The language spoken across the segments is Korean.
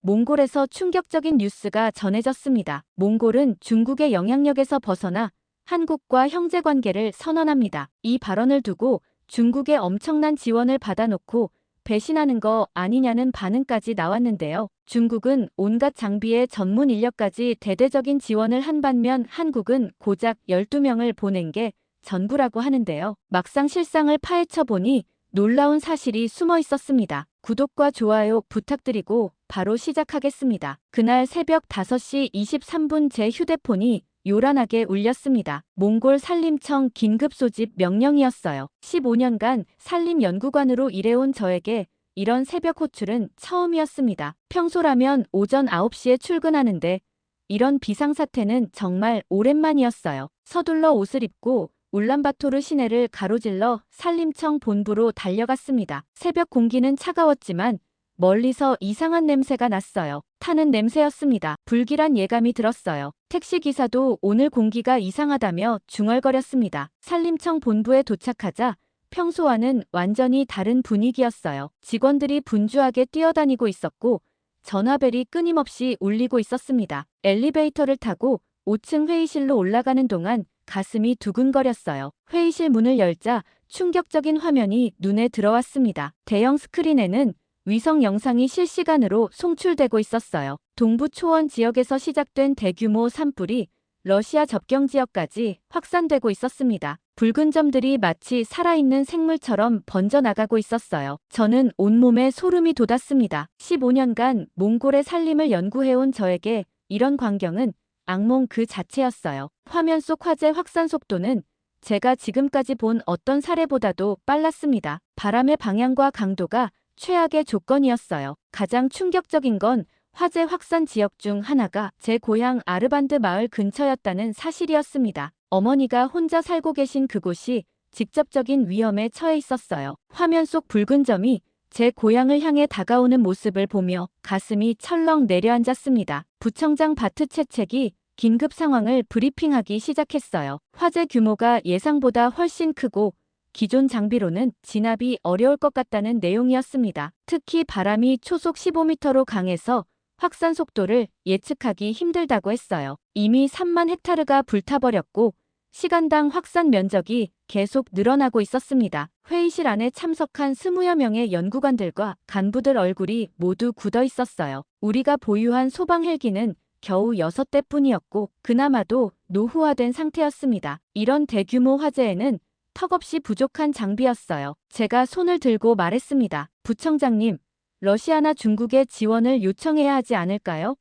몽골에서 충격적인 뉴스가 전해졌습니다. 몽골은 중국의 영향력에서 벗어나 한국과 형제관계를 선언합니다. 이 발언을 두고 중국의 엄청난 지원을 받아놓고 배신하는 거 아니냐는 반응까지 나왔는데요. 중국은 온갖 장비에 전문 인력까지 대대적인 지원을 한 반면 한국은 고작 12명을 보낸 게 전부라고 하는데요. 막상 실상을 파헤쳐 보니 놀라운 사실이 숨어 있었습니다. 구독과 좋아요 부탁드리고 바로 시작하겠습니다. 그날 새벽 5시 23분 제 휴대폰이 요란하게 울렸습니다. 몽골 산림청 긴급 소집 명령이었어요. 15년간 산림연구관으로 일해온 저에게 이런 새벽 호출은 처음이었습니다. 평소라면 오전 9시에 출근하는데 이런 비상사태는 정말 오랜만이었어요. 서둘러 옷을 입고 울란바토르 시내를 가로질러 산림청 본부로 달려갔습니다. 새벽 공기는 차가웠지만 멀리서 이상한 냄새가 났어요. 타는 냄새였습니다. 불길한 예감이 들었어요. 택시기사도 오늘 공기가 이상하다며 중얼거렸습니다. 산림청 본부에 도착하자 평소와는 완전히 다른 분위기였어요. 직원들이 분주하게 뛰어다니고 있었고 전화벨이 끊임없이 울리고 있었습니다. 엘리베이터를 타고 5층 회의실로 올라가는 동안 가슴이 두근거렸어요. 회의실 문을 열자 충격적인 화면이 눈에 들어왔습니다. 대형 스크린에는 위성 영상이 실시간으로 송출되고 있었어요. 동부 초원 지역에서 시작된 대규모 산불이 러시아 접경 지역까지 확산되고 있었습니다. 붉은 점들이 마치 살아있는 생물처럼 번져나가고 있었어요. 저는 온몸에 소름이 돋았습니다. 15년간 몽골의 산림을 연구해온 저에게 이런 광경은 악몽 그 자체였어요. 화면 속 화재 확산 속도는 제가 지금까지 본 어떤 사례보다도 빨랐습니다. 바람의 방향과 강도가 최악의 조건이었어요. 가장 충격적인 건 화재 확산 지역 중 하나가 제 고향 아르반드 마을 근처였다는 사실이었습니다. 어머니가 혼자 살고 계신 그곳이 직접적인 위험에 처해 있었어요. 화면 속 붉은 점이 제 고향을 향해 다가오는 모습을 보며 가슴이 철렁 내려앉았습니다. 부청장 바트채책이 긴급 상황을 브리핑하기 시작했어요. 화재 규모가 예상보다 훨씬 크고 기존 장비로는 진압이 어려울 것 같다는 내용이었습니다. 특히 바람이 초속 15m로 강해서 확산 속도를 예측하기 힘들다고 했어요. 이미 3만 헥타르가 불타버렸고 시간당 확산 면적이 계속 늘어나고 있었습니다. 회의실 안에 참석한 20여 명의 연구관들과 간부들 얼굴이 모두 굳어 있었어요. 우리가 보유한 소방 헬기는 겨우 6대뿐이었고 그나마도 노후화된 상태였습니다. 이런 대규모 화재에는 턱없이 부족한 장비였어요. 제가 손을 들고 말했습니다. 부청장님, 러시아나 중국의 지원을 요청해야 하지 않을까요?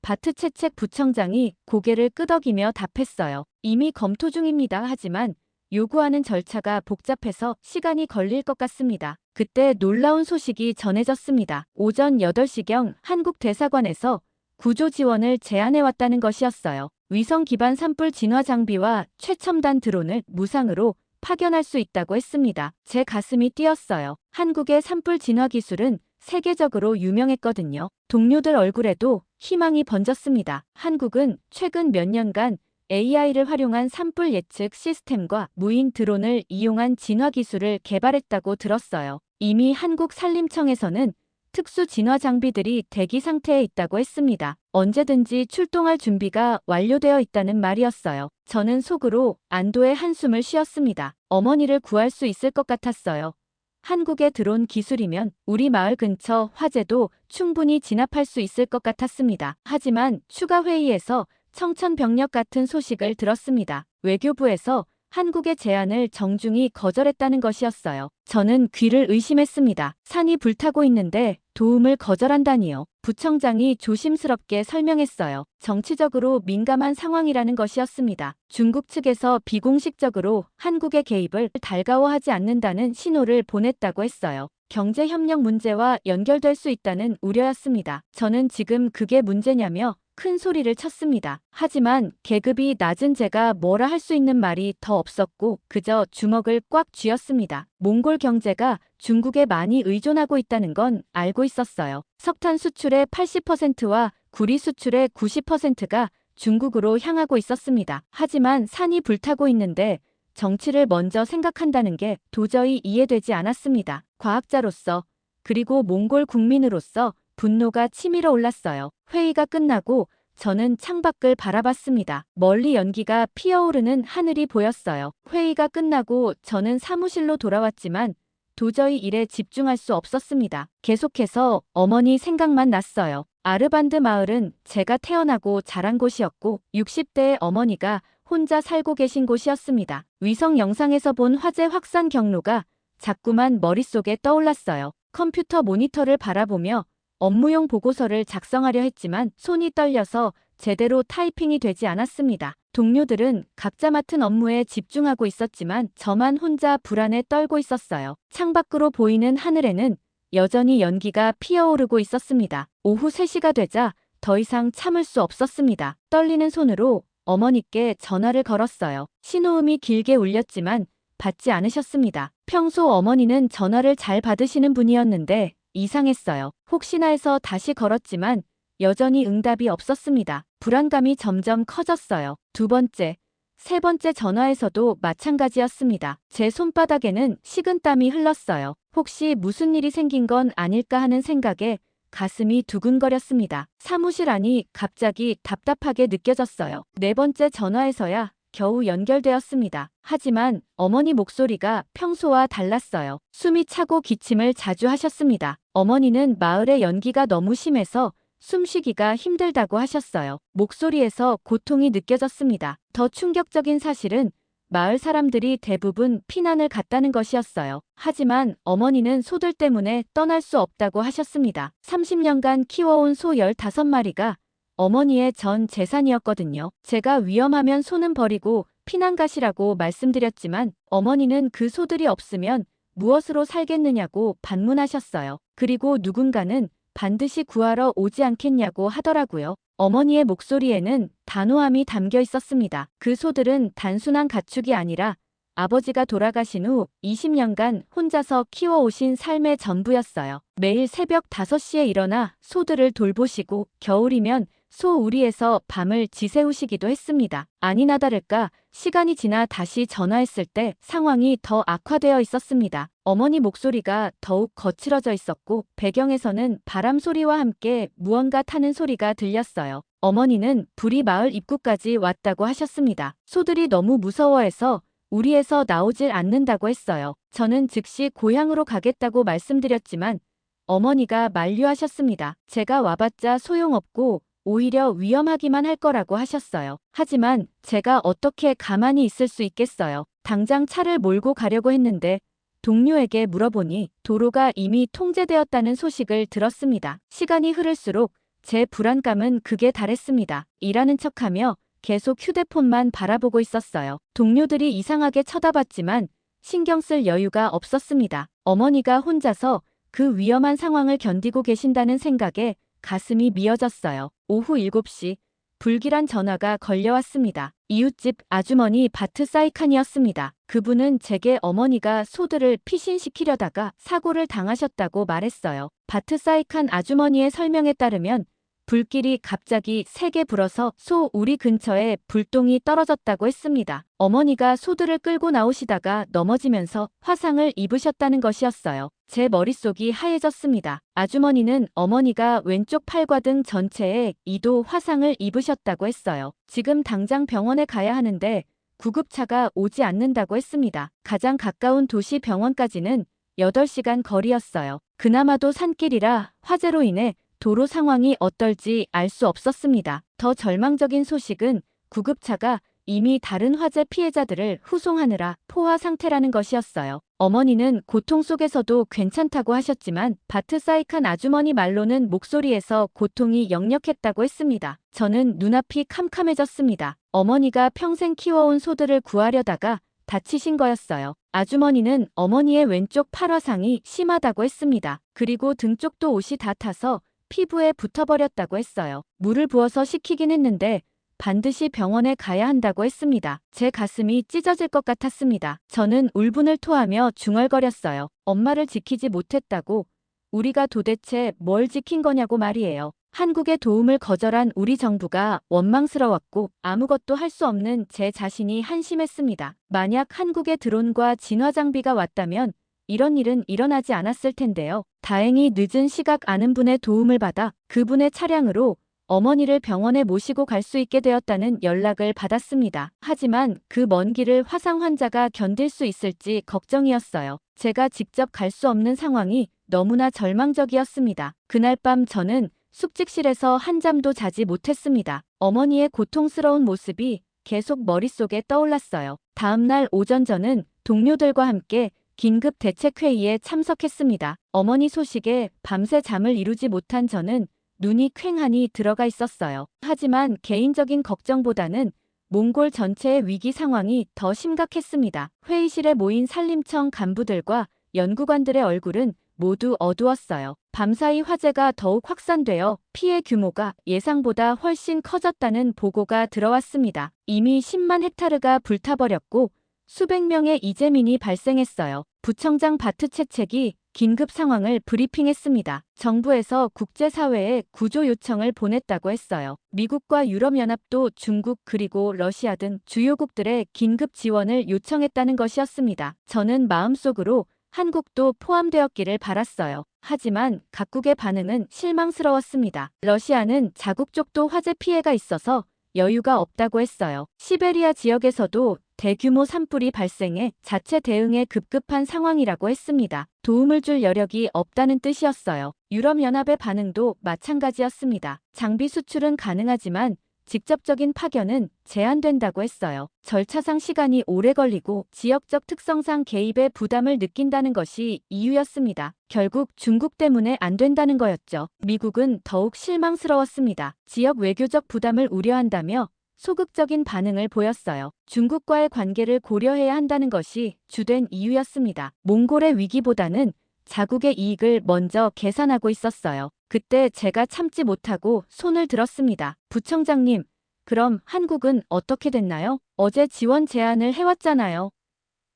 바트채책 부청장이 고개를 끄덕이며 답했어요. 이미 검토 중입니다. 하지만 요구하는 절차가 복잡해서 시간이 걸릴 것 같습니다. 그때 놀라운 소식이 전해졌습니다. 오전 8시경 한국 대사관에서 구조 지원을 제안해왔다는 것이었어요. 위성 기반 산불 진화 장비와 최첨단 드론을 무상으로 파견할 수 있다고 했습니다. 제 가슴이 뛰었어요. 한국의 산불 진화 기술은 세계적으로 유명했거든요. 동료들 얼굴에도 희망이 번졌습니다. 한국은 최근 몇 년간 AI를 활용한 산불 예측 시스템과 무인 드론을 이용한 진화 기술을 개발했다고 들었어요. 이미 한국 산림청에서는 특수 진화 장비들이 대기 상태에 있다고 했습니다. 언제든지 출동할 준비가 완료되어 있다는 말이었어요. 저는 속으로 안도의 한숨을 쉬었습니다. 어머니를 구할 수 있을 것 같았어요. 한국의 드론 기술이면 우리 마을 근처 화재도 충분히 진압할 수 있을 것 같았습니다. 하지만 추가 회의에서 청천벽력 같은 소식을 들었습니다. 외교부에서 한국의 제안을 정중히 거절했다는 것이었어요. 저는 귀를 의심했습니다. 산이 불타고 있는데 도움을 거절한다니요. 부청장이 조심스럽게 설명했어요. 정치적으로 민감한 상황이라는 것이었습니다. 중국 측에서 비공식적으로 한국의 개입을 달가워하지 않는다는 신호를 보냈다고 했어요. 경제협력 문제와 연결될 수 있다는 우려였습니다. 저는 지금 그게 문제냐며 큰 소리를 쳤습니다. 하지만 계급이 낮은 제가 뭐라 할 수 있는 말이 더 없었고 그저 주먹을 꽉 쥐었습니다. 몽골 경제가 중국에 많이 의존하고 있다는 건 알고 있었어요. 석탄 수출의 80%와 구리 수출의 90%가 중국으로 향하고 있었습니다. 하지만 산이 불타고 있는데 정치를 먼저 생각한다는 게 도저히 이해되지 않았습니다. 과학자로서 그리고 몽골 국민으로서 분노가 치밀어 올랐어요. 회의가 끝나고 저는 창밖을 바라봤습니다. 멀리 연기가 피어오르는 하늘이 보였어요. 회의가 끝나고 저는 사무실로 돌아왔지만 도저히 일에 집중할 수 없었습니다. 계속해서 어머니 생각만 났어요. 아르반드 마을은 제가 태어나고 자란 곳이었고 60대의 어머니가 혼자 살고 계신 곳이었습니다. 위성 영상에서 본 화재 확산 경로가 자꾸만 머릿속에 떠올랐어요. 컴퓨터 모니터를 바라보며 업무용 보고서를 작성하려 했지만 손이 떨려서 제대로 타이핑이 되지 않았습니다. 동료들은 각자 맡은 업무에 집중하고 있었지만 저만 혼자 불안에 떨고 있었어요. 창밖으로 보이는 하늘에는 여전히 연기가 피어오르고 있었습니다. 오후 3시가 되자 더 이상 참을 수 없었습니다. 떨리는 손으로 어머니께 전화를 걸었어요. 신호음이 길게 울렸지만 받지 않으셨습니다. 평소 어머니는 전화를 잘 받으시는 분이었는데 이상했어요. 혹시나 해서 다시 걸었지만 여전히 응답이 없었습니다. 불안감이 점점 커졌어요. 2번째, 3번째 전화에서도 마찬가지였습니다. 제 손바닥에는 식은땀이 흘렀어요. 혹시 무슨 일이 생긴 건 아닐까 하는 생각에 가슴이 두근거렸습니다. 사무실 안이 갑자기 답답하게 느껴졌어요. 4번째 전화에서야 겨우 연결되었습니다. 하지만 어머니 목소리가 평소와 달랐어요. 숨이 차고 기침을 자주 하셨습니다. 어머니는 마을의 연기가 너무 심해서 숨쉬기가 힘들다고 하셨어요. 목소리에서 고통이 느껴졌습니다. 더 충격적인 사실은 마을 사람들이 대부분 피난을 갔다는 것이었어요. 하지만 어머니는 소들 때문에 떠날 수 없다고 하셨습니다. 30년간 키워온 소 15마리가 어머니의 전 재산이었거든요. 제가 위험하면 소는 버리고 피난 가시라고 말씀드렸지만 어머니는 그 소들이 없으면 무엇으로 살겠느냐고 반문하셨어요. 그리고 누군가는 반드시 구하러 오지 않겠냐고 하더라고요. 어머니의 목소리에는 단호함이 담겨 있었습니다. 그 소들은 단순한 가축이 아니라 아버지가 돌아가신 후 20년간 혼자서 키워오신 삶의 전부였어요. 매일 새벽 5시에 일어나 소들을 돌보시고 겨울이면 소 우리에서 밤을 지새우시기도 했습니다. 아니나 다를까 시간이 지나 다시 전화했을 때 상황이 더 악화되어 있었습니다. 어머니 목소리가 더욱 거칠어져 있었고 배경에서는 바람 소리와 함께 무언가 타는 소리가 들렸어요. 어머니는 불이 마을 입구까지 왔다고 하셨습니다. 소들이 너무 무서워해서 우리에서 나오질 않는다고 했어요. 저는 즉시 고향으로 가겠다고 말씀드렸지만 어머니가 만류하셨습니다. 제가 와봤자 소용없고 오히려 위험하기만 할 거라고 하셨어요. 하지만 제가 어떻게 가만히 있을 수 있겠어요. 당장 차를 몰고 가려고 했는데 동료에게 물어보니 도로가 이미 통제되었다는 소식을 들었습니다. 시간이 흐를수록 제 불안감은 극에 달했습니다. 일하는 척하며 계속 휴대폰만 바라보고 있었어요. 동료들이 이상하게 쳐다봤지만 신경 쓸 여유가 없었습니다. 어머니가 혼자서 그 위험한 상황을 견디고 계신다는 생각에 가슴이 미어졌어요. 오후 7시 불길한 전화가 걸려왔습니다. 이웃집 아주머니 바트 사이칸이었습니다. 그분은 제게 어머니가 소들을 피신시키려다가 사고를 당하셨다고 말했어요. 바트 사이칸 아주머니의 설명에 따르면 불길이 갑자기 세게 불어서 소 우리 근처에 불똥이 떨어졌다고 했습니다. 어머니가 소들을 끌고 나오시다가 넘어지면서 화상을 입으셨다는 것이었어요. 제 머릿속이 하얘졌습니다. 아주머니는 어머니가 왼쪽 팔과 등 전체에 2도 화상을 입으셨다고 했어요. 지금 당장 병원에 가야 하는데 구급차가 오지 않는다고 했습니다. 가장 가까운 도시 병원까지는 8시간 거리였어요. 그나마도 산길이라 화재로 인해 도로 상황이 어떨지 알 수 없었습니다. 더 절망적인 소식은 구급차가 이미 다른 화재 피해자들을 후송하느라 포화 상태라는 것이었어요. 어머니는 고통 속에서도 괜찮다고 하셨지만 바트 사이칸 아주머니 말로는 목소리에서 고통이 역력했다고 했습니다. 저는 눈앞이 캄캄해졌습니다. 어머니가 평생 키워온 소들을 구하려다가 다치신 거였어요. 아주머니는 어머니의 왼쪽 팔 화상이 심하다고 했습니다. 그리고 등 쪽도 옷이 다 타서 피부에 붙어버렸다고 했어요. 물을 부어서 식히긴 했는데 반드시 병원에 가야 한다고 했습니다. 제 가슴이 찢어질 것 같았습니다. 저는 울분을 토하며 중얼거렸어요. 엄마를 지키지 못했다고 우리가 도대체 뭘 지킨 거냐고 말이에요. 한국의 도움을 거절한 우리 정부가 원망스러웠고 아무것도 할 수 없는 제 자신이 한심했습니다. 만약 한국의 드론과 진화 장비가 왔다면 이런 일은 일어나지 않았을 텐데요. 다행히 늦은 시각 아는 분의 도움을 받아 그분의 차량으로 어머니를 병원에 모시고 갈 수 있게 되었다는 연락을 받았습니다. 하지만 그 먼 길을 화상 환자가 견딜 수 있을지 걱정이었어요. 제가 직접 갈 수 없는 상황이 너무나 절망적이었습니다. 그날 밤 저는 숙직실에서 한잠도 자지 못했습니다. 어머니의 고통스러운 모습이 계속 머릿속에 떠올랐어요. 다음날 오전 저는 동료들과 함께 긴급 대책회의에 참석했습니다. 어머니 소식에 밤새 잠을 이루지 못한 저는 눈이 퀭하니 들어가 있었어요. 하지만 개인적인 걱정보다는 몽골 전체의 위기 상황이 더 심각했습니다. 회의실에 모인 산림청 간부들과 연구관들의 얼굴은 모두 어두웠어요. 밤사이 화재가 더욱 확산되어 피해 규모가 예상보다 훨씬 커졌다는 보고가 들어왔습니다. 이미 10만 헥타르가 불타버렸고 수백 명의 이재민이 발생했어요. 부청장 바트채책이 긴급 상황을 브리핑했습니다. 정부에서 국제사회에 구조 요청을 보냈다고 했어요. 미국과 유럽연합도 중국 그리고 러시아 등 주요국들의 긴급 지원을 요청했다는 것이었습니다. 저는 마음속으로 한국도 포함되었기를 바랐어요. 하지만 각국의 반응은 실망스러웠습니다. 러시아는 자국 쪽도 화재 피해가 있어서 여유가 없다고 했어요. 시베리아 지역에서도 대규모 산불이 발생해 자체 대응에 급급한 상황이라고 했습니다. 도움을 줄 여력이 없다는 뜻이었어요. 유럽연합의 반응도 마찬가지였습니다. 장비 수출은 가능하지만 직접적인 파견은 제한된다고 했어요. 절차상 시간이 오래 걸리고 지역적 특성상 개입에 부담을 느낀다는 것이 이유였습니다. 결국 중국 때문에 안 된다는 거였죠. 미국은 더욱 실망스러웠습니다. 지역 외교적 부담을 우려한다며 소극적인 반응을 보였어요. 중국과의 관계를 고려해야 한다는 것이 주된 이유였습니다. 몽골의 위기보다는 자국의 이익을 먼저 계산하고 있었어요. 그때 제가 참지 못하고 손을 들었습니다. 부청장님, 그럼 한국은 어떻게 됐나요? 어제 지원 제안을 해왔잖아요.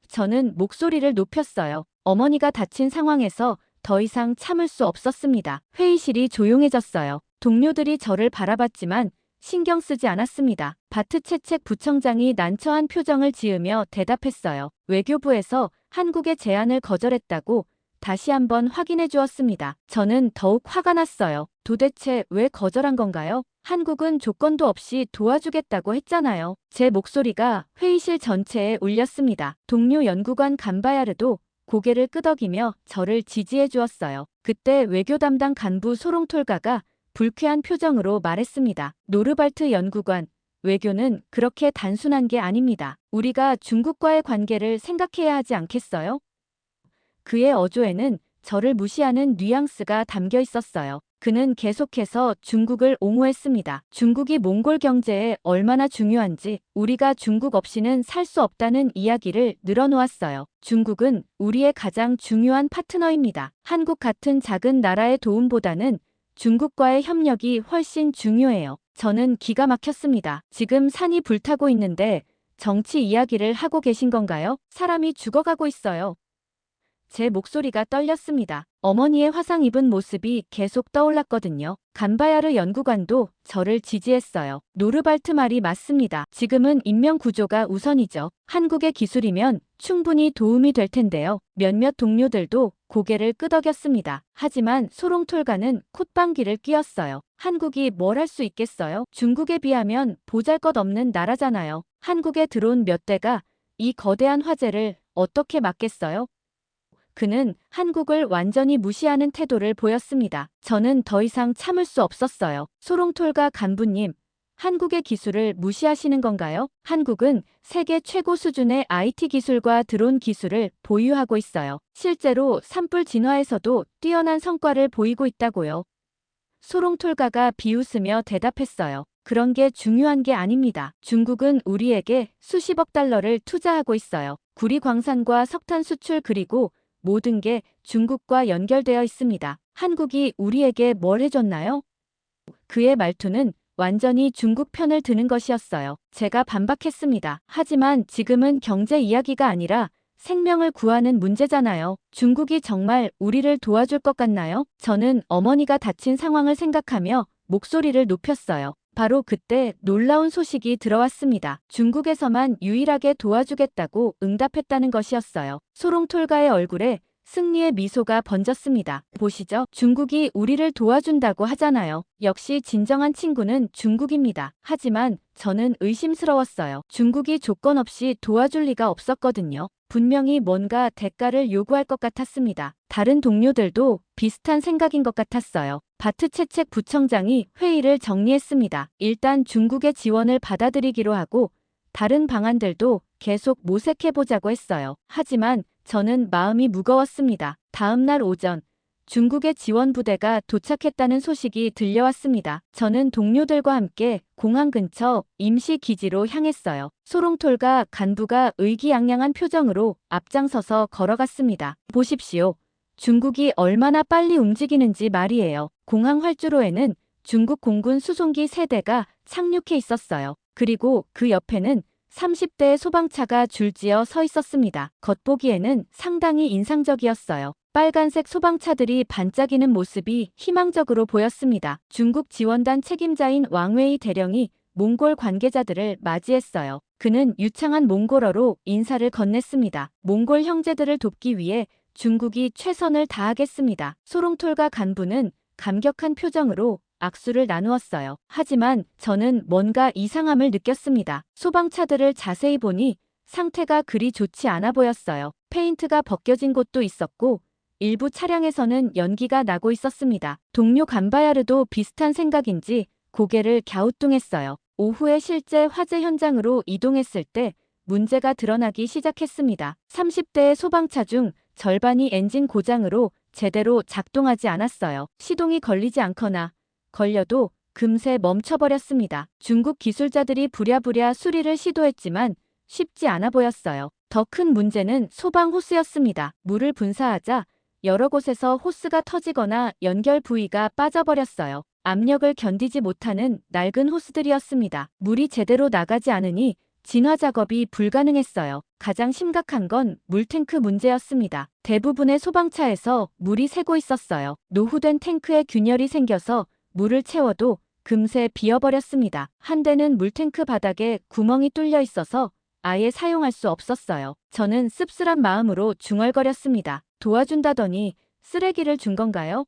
저는 목소리를 높였어요. 어머니가 다친 상황에서 더 이상 참을 수 없었습니다. 회의실이 조용해졌어요. 동료들이 저를 바라봤지만 신경 쓰지 않았습니다. 바트채책 부청장이 난처한 표정을 지으며 대답했어요. 외교부에서 한국의 제안을 거절했다고 다시 한번 확인해 주었습니다. 저는 더욱 화가 났어요. 도대체 왜 거절한 건가요? 한국은 조건도 없이 도와주겠다고 했잖아요. 제 목소리가 회의실 전체에 울렸습니다. 동료 연구관 간바야르도 고개를 끄덕이며 저를 지지해 주었어요. 그때 외교 담당 간부 소롱톨가가 불쾌한 표정으로 말했습니다. 노르발트 연구관, 외교는 그렇게 단순한 게 아닙니다. 우리가 중국과의 관계를 생각해야 하지 않겠어요? 그의 어조에는 저를 무시하는 뉘앙스가 담겨 있었어요. 그는 계속해서 중국을 옹호했습니다. 중국이 몽골 경제에 얼마나 중요한지 우리가 중국 없이는 살 수 없다는 이야기를 늘어놓았어요. 중국은 우리의 가장 중요한 파트너입니다. 한국 같은 작은 나라의 도움보다는 중국과의 협력이 훨씬 중요해요. 저는 기가 막혔습니다. 지금 산이 불타고 있는데 정치 이야기를 하고 계신 건가요? 사람이 죽어가고 있어요. 제 목소리가 떨렸습니다. 어머니의 화상 입은 모습이 계속 떠올랐거든요. 간바야르 연구관도 저를 지지했어요. 노르발트 말이 맞습니다. 지금은 인명 구조가 우선이죠. 한국의 기술이면 충분히 도움이 될 텐데요. 몇몇 동료들도 고개를 끄덕였습니다. 하지만 소롱톨가는 콧방귀를 뀌었어요. 한국이 뭘 할 수 있겠어요? 중국에 비하면 보잘것없는 나라잖아요. 한국에 들어온 몇 대가 이 거대한 화재를 어떻게 막겠어요? 그는 한국을 완전히 무시하는 태도를 보였습니다. 저는 더 이상 참을 수 없었어요. 소롱톨가 간부님, 한국의 기술을 무시하시는 건가요? 한국은 세계 최고 수준의 IT 기술과 드론 기술을 보유하고 있어요. 실제로 산불 진화에서도 뛰어난 성과를 보이고 있다고요. 소롱톨가가 비웃으며 대답했어요. 그런 게 중요한 게 아닙니다. 중국은 우리에게 수십억 달러를 투자하고 있어요. 구리 광산과 석탄 수출 그리고 모든 게 중국과 연결되어 있습니다. 한국이 우리에게 뭘 해줬나요? 그의 말투는 완전히 중국 편을 드는 것이었어요. 제가 반박했습니다. 하지만 지금은 경제 이야기가 아니라 생명을 구하는 문제잖아요. 중국이 정말 우리를 도와줄 것 같나요? 저는 어머니가 다친 상황을 생각하며 목소리를 높였어요. 바로 그때 놀라운 소식이 들어왔습니다. 중국에서만 유일하게 도와주겠다고 응답했다는 것이었어요. 소롱톨가의 얼굴에 승리의 미소가 번졌습니다. 보시죠. 중국이 우리를 도와준다고 하잖아요. 역시 진정한 친구는 중국입니다. 하지만 저는 의심스러웠어요. 중국이 조건 없이 도와줄 리가 없었거든요. 분명히 뭔가 대가를 요구할 것 같았습니다. 다른 동료들도 비슷한 생각인 것 같았어요. 바트 채책 부청장이 회의를 정리했습니다. 일단 중국의 지원을 받아들이기로 하고 다른 방안들도 계속 모색해보자고 했어요. 하지만 저는 마음이 무거웠습니다. 다음 날 오전 중국의 지원 부대가 도착했다는 소식이 들려왔습니다. 저는 동료들과 함께 공항 근처 임시 기지로 향했어요. 소롱톨과 간부가 의기양양한 표정으로 앞장서서 걸어갔습니다. 보십시오. 중국이 얼마나 빨리 움직이는지 말이에요. 공항 활주로에는 중국 공군 수송기 3대가 착륙해 있었어요. 그리고 그 옆에는 30대의 소방차가 줄지어 서 있었습니다. 겉보기에는 상당히 인상적이었어요. 빨간색 소방차들이 반짝이는 모습이 희망적으로 보였습니다. 중국 지원단 책임자인 왕웨이 대령이 몽골 관계자들을 맞이했어요. 그는 유창한 몽골어로 인사를 건넸습니다. 몽골 형제들을 돕기 위해 중국이 최선을 다하겠습니다. 소롱톨과 간부는 감격한 표정으로 악수를 나누었어요. 하지만 저는 뭔가 이상함을 느꼈습니다. 소방차들을 자세히 보니 상태가 그리 좋지 않아 보였어요. 페인트가 벗겨진 곳도 있었고 일부 차량에서는 연기가 나고 있었습니다. 동료 간바야르도 비슷한 생각인지 고개를 갸우뚱했어요. 오후에 실제 화재 현장으로 이동했을 때 문제가 드러나기 시작했습니다. 30대의 소방차 중 절반이 엔진 고장으로 제대로 작동하지 않았어요. 시동이 걸리지 않거나 걸려도 금세 멈춰버렸습니다. 중국 기술자들이 부랴부랴 수리를 시도했지만 쉽지 않아 보였어요. 더 큰 문제는 소방 호스였습니다. 물을 분사하자 여러 곳에서 호스가 터지거나 연결 부위가 빠져버렸어요. 압력을 견디지 못하는 낡은 호스들이었습니다. 물이 제대로 나가지 않으니 진화 작업이 불가능했어요. 가장 심각한 건 물탱크 문제였습니다. 대부분의 소방차에서 물이 새고 있었어요. 노후된 탱크에 균열이 생겨서 물을 채워도 금세 비어버렸습니다. 한 대는 물탱크 바닥에 구멍이 뚫려 있어서 아예 사용할 수 없었어요. 저는 씁쓸한 마음으로 중얼거렸습니다. 도와준다더니 쓰레기를 준 건가요?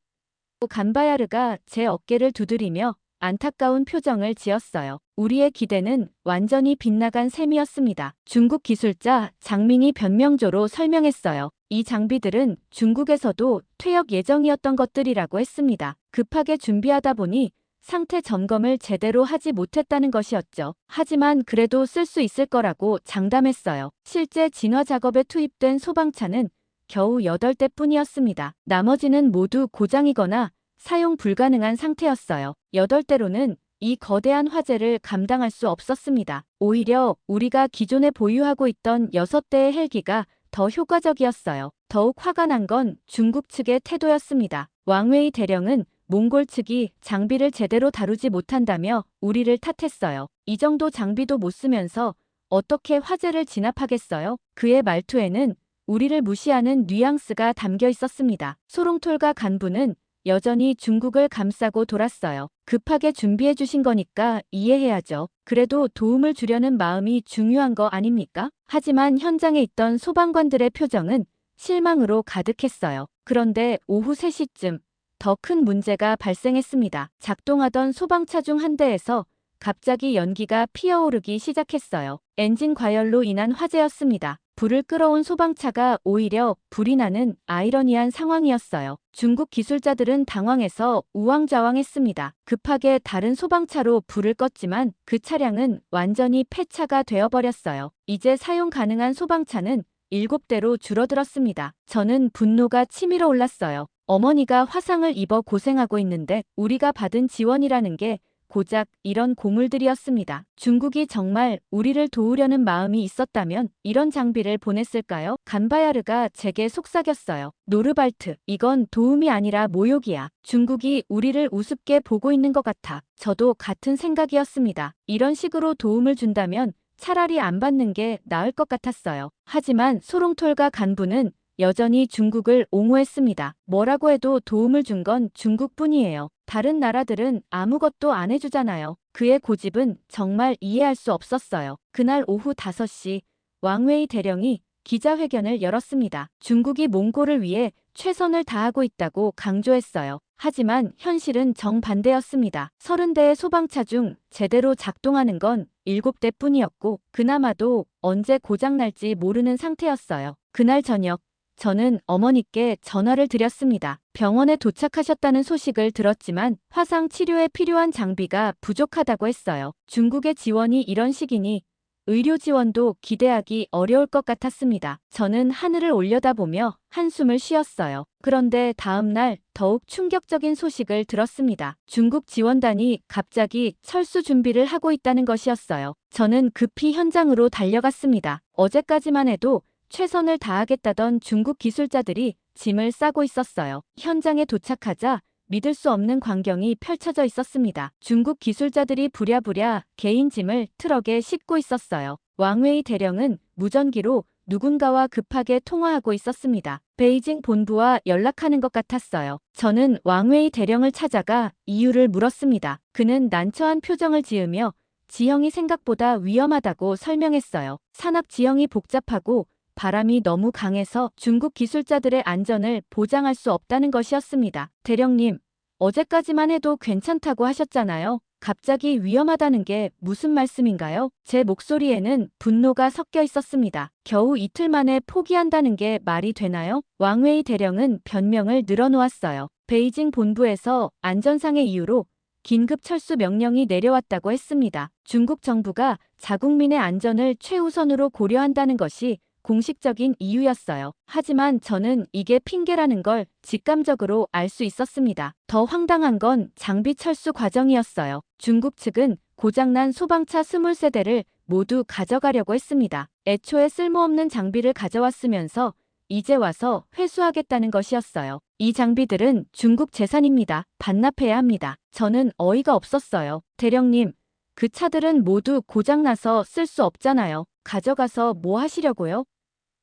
간바야르가 제 어깨를 두드리며 안타까운 표정을 지었어요. 우리의 기대는 완전히 빗나간 셈이었습니다. 중국 기술자 장민이 변명조로 설명했어요. 이 장비들은 중국에서도 퇴역 예정이었던 것들이라고 했습니다. 급하게 준비하다 보니 상태 점검을 제대로 하지 못했다는 것이었죠. 하지만 그래도 쓸 수 있을 거라고 장담했어요. 실제 진화 작업에 투입된 소방차는 겨우 8대뿐이었습니다. 나머지는 모두 고장이거나 사용 불가능한 상태였어요. 8대로는 이 거대한 화재를 감당할 수 없었습니다. 오히려 우리가 기존에 보유하고 있던 6대의 헬기가 더 효과적이었어요. 더욱 화가 난 건 중국 측의 태도였습니다. 왕웨이 대령은 몽골 측이 장비를 제대로 다루지 못한다며 우리를 탓했어요. 이 정도 장비도 못 쓰면서 어떻게 화재를 진압하겠어요? 그의 말투에는 우리를 무시하는 뉘앙스가 담겨 있었습니다. 소롱톨과 간부는 여전히 중국을 감싸고 돌았어요. 급하게 준비해 주신 거니까 이해해야죠. 그래도 도움을 주려는 마음이 중요한 거 아닙니까? 하지만 현장에 있던 소방관들의 표정은 실망으로 가득했어요. 그런데 오후 3시쯤 더 큰 문제가 발생했습니다. 작동하던 소방차 중 한 대에서 갑자기 연기가 피어오르기 시작했어요. 엔진 과열로 인한 화재였습니다. 불을 끌어온 소방차가 오히려 불이 나는 아이러니한 상황이었어요. 중국 기술자들은 당황해서 우왕좌왕했습니다. 급하게 다른 소방차로 불을 껐지만 그 차량은 완전히 폐차가 되어버렸어요. 이제 사용 가능한 소방차는 7대로 줄어들었습니다. 저는 분노가 치밀어 올랐어요. 어머니가 화상을 입어 고생하고 있는데 우리가 받은 지원이라는 게 고작 이런 고물들이었습니다. 중국이 정말 우리를 도우려는 마음이 있었다면 이런 장비를 보냈을까요? 간바야르가 제게 속삭였어요. 노르발트, 이건 도움이 아니라 모욕이야. 중국이 우리를 우습게 보고 있는 것 같아. 저도 같은 생각이었습니다. 이런 식으로 도움을 준다면 차라리 안 받는 게 나을 것 같았어요. 하지만 소롱톨과 간부는 여전히 중국을 옹호했습니다. 뭐라고 해도 도움을 준 건 중국뿐이에요. 다른 나라들은 아무것도 안 해주잖아요. 그의 고집은 정말 이해할 수 없었어요. 그날 오후 5시 왕웨이 대령이 기자회견을 열었습니다. 중국이 몽골을 위해 최선을 다하고 있다고 강조했어요. 하지만 현실은 정반대였습니다. 30대의 소방차 중 제대로 작동하는 건 7대뿐이었고 그나마도 언제 고장날지 모르는 상태였어요. 그날 저녁 저는 어머니께 전화를 드렸습니다. 병원에 도착하셨다는 소식을 들었지만 화상 치료에 필요한 장비가 부족하다고 했어요. 중국의 지원이 이런 식이니 의료 지원도 기대하기 어려울 것 같았습니다. 저는 하늘을 올려다보며 한숨을 쉬었어요. 그런데 다음 날 더욱 충격적인 소식을 들었습니다. 중국 지원단이 갑자기 철수 준비를 하고 있다는 것이었어요. 저는 급히 현장으로 달려갔습니다. 어제까지만 해도 최선을 다하겠다던 중국 기술자들이 짐을 싸고 있었어요. 현장에 도착하자 믿을 수 없는 광경이 펼쳐져 있었습니다. 중국 기술자들이 부랴부랴 개인 짐을 트럭에 싣고 있었어요. 왕웨이 대령은 무전기로 누군가와 급하게 통화하고 있었습니다. 베이징 본부와 연락하는 것 같았어요. 저는 왕웨이 대령을 찾아가 이유를 물었습니다. 그는 난처한 표정을 지으며 지형이 생각보다 위험하다고 설명했어요. 산악 지형이 복잡하고 바람이 너무 강해서 중국 기술자들의 안전을 보장할 수 없다는 것이었습니다. 대령님, 어제까지만 해도 괜찮다고 하셨잖아요. 갑자기 위험하다는 게 무슨 말씀인가요? 제 목소리에는 분노가 섞여 있었습니다. 겨우 이틀 만에 포기한다는 게 말이 되나요? 왕웨이 대령은 변명을 늘어놓았어요. 베이징 본부에서 안전상의 이유로 긴급 철수 명령이 내려왔다고 했습니다. 중국 정부가 자국민의 안전을 최우선으로 고려한다는 것이 공식적인 이유였어요. 하지만 저는 이게 핑계라는 걸 직감적으로 알 수 있었습니다. 더 황당한 건 장비 철수 과정이었어요. 중국 측은 고장난 소방차 20세대를 모두 가져가려고 했습니다. 애초에 쓸모없는 장비를 가져왔으면서 이제 와서 회수하겠다는 것이었어요. 이 장비들은 중국 재산입니다. 반납해야 합니다. 저는 어이가 없었어요. 대령님, 그 차들은 모두 고장나서 쓸 수 없잖아요. 가져가서 뭐 하시려고요?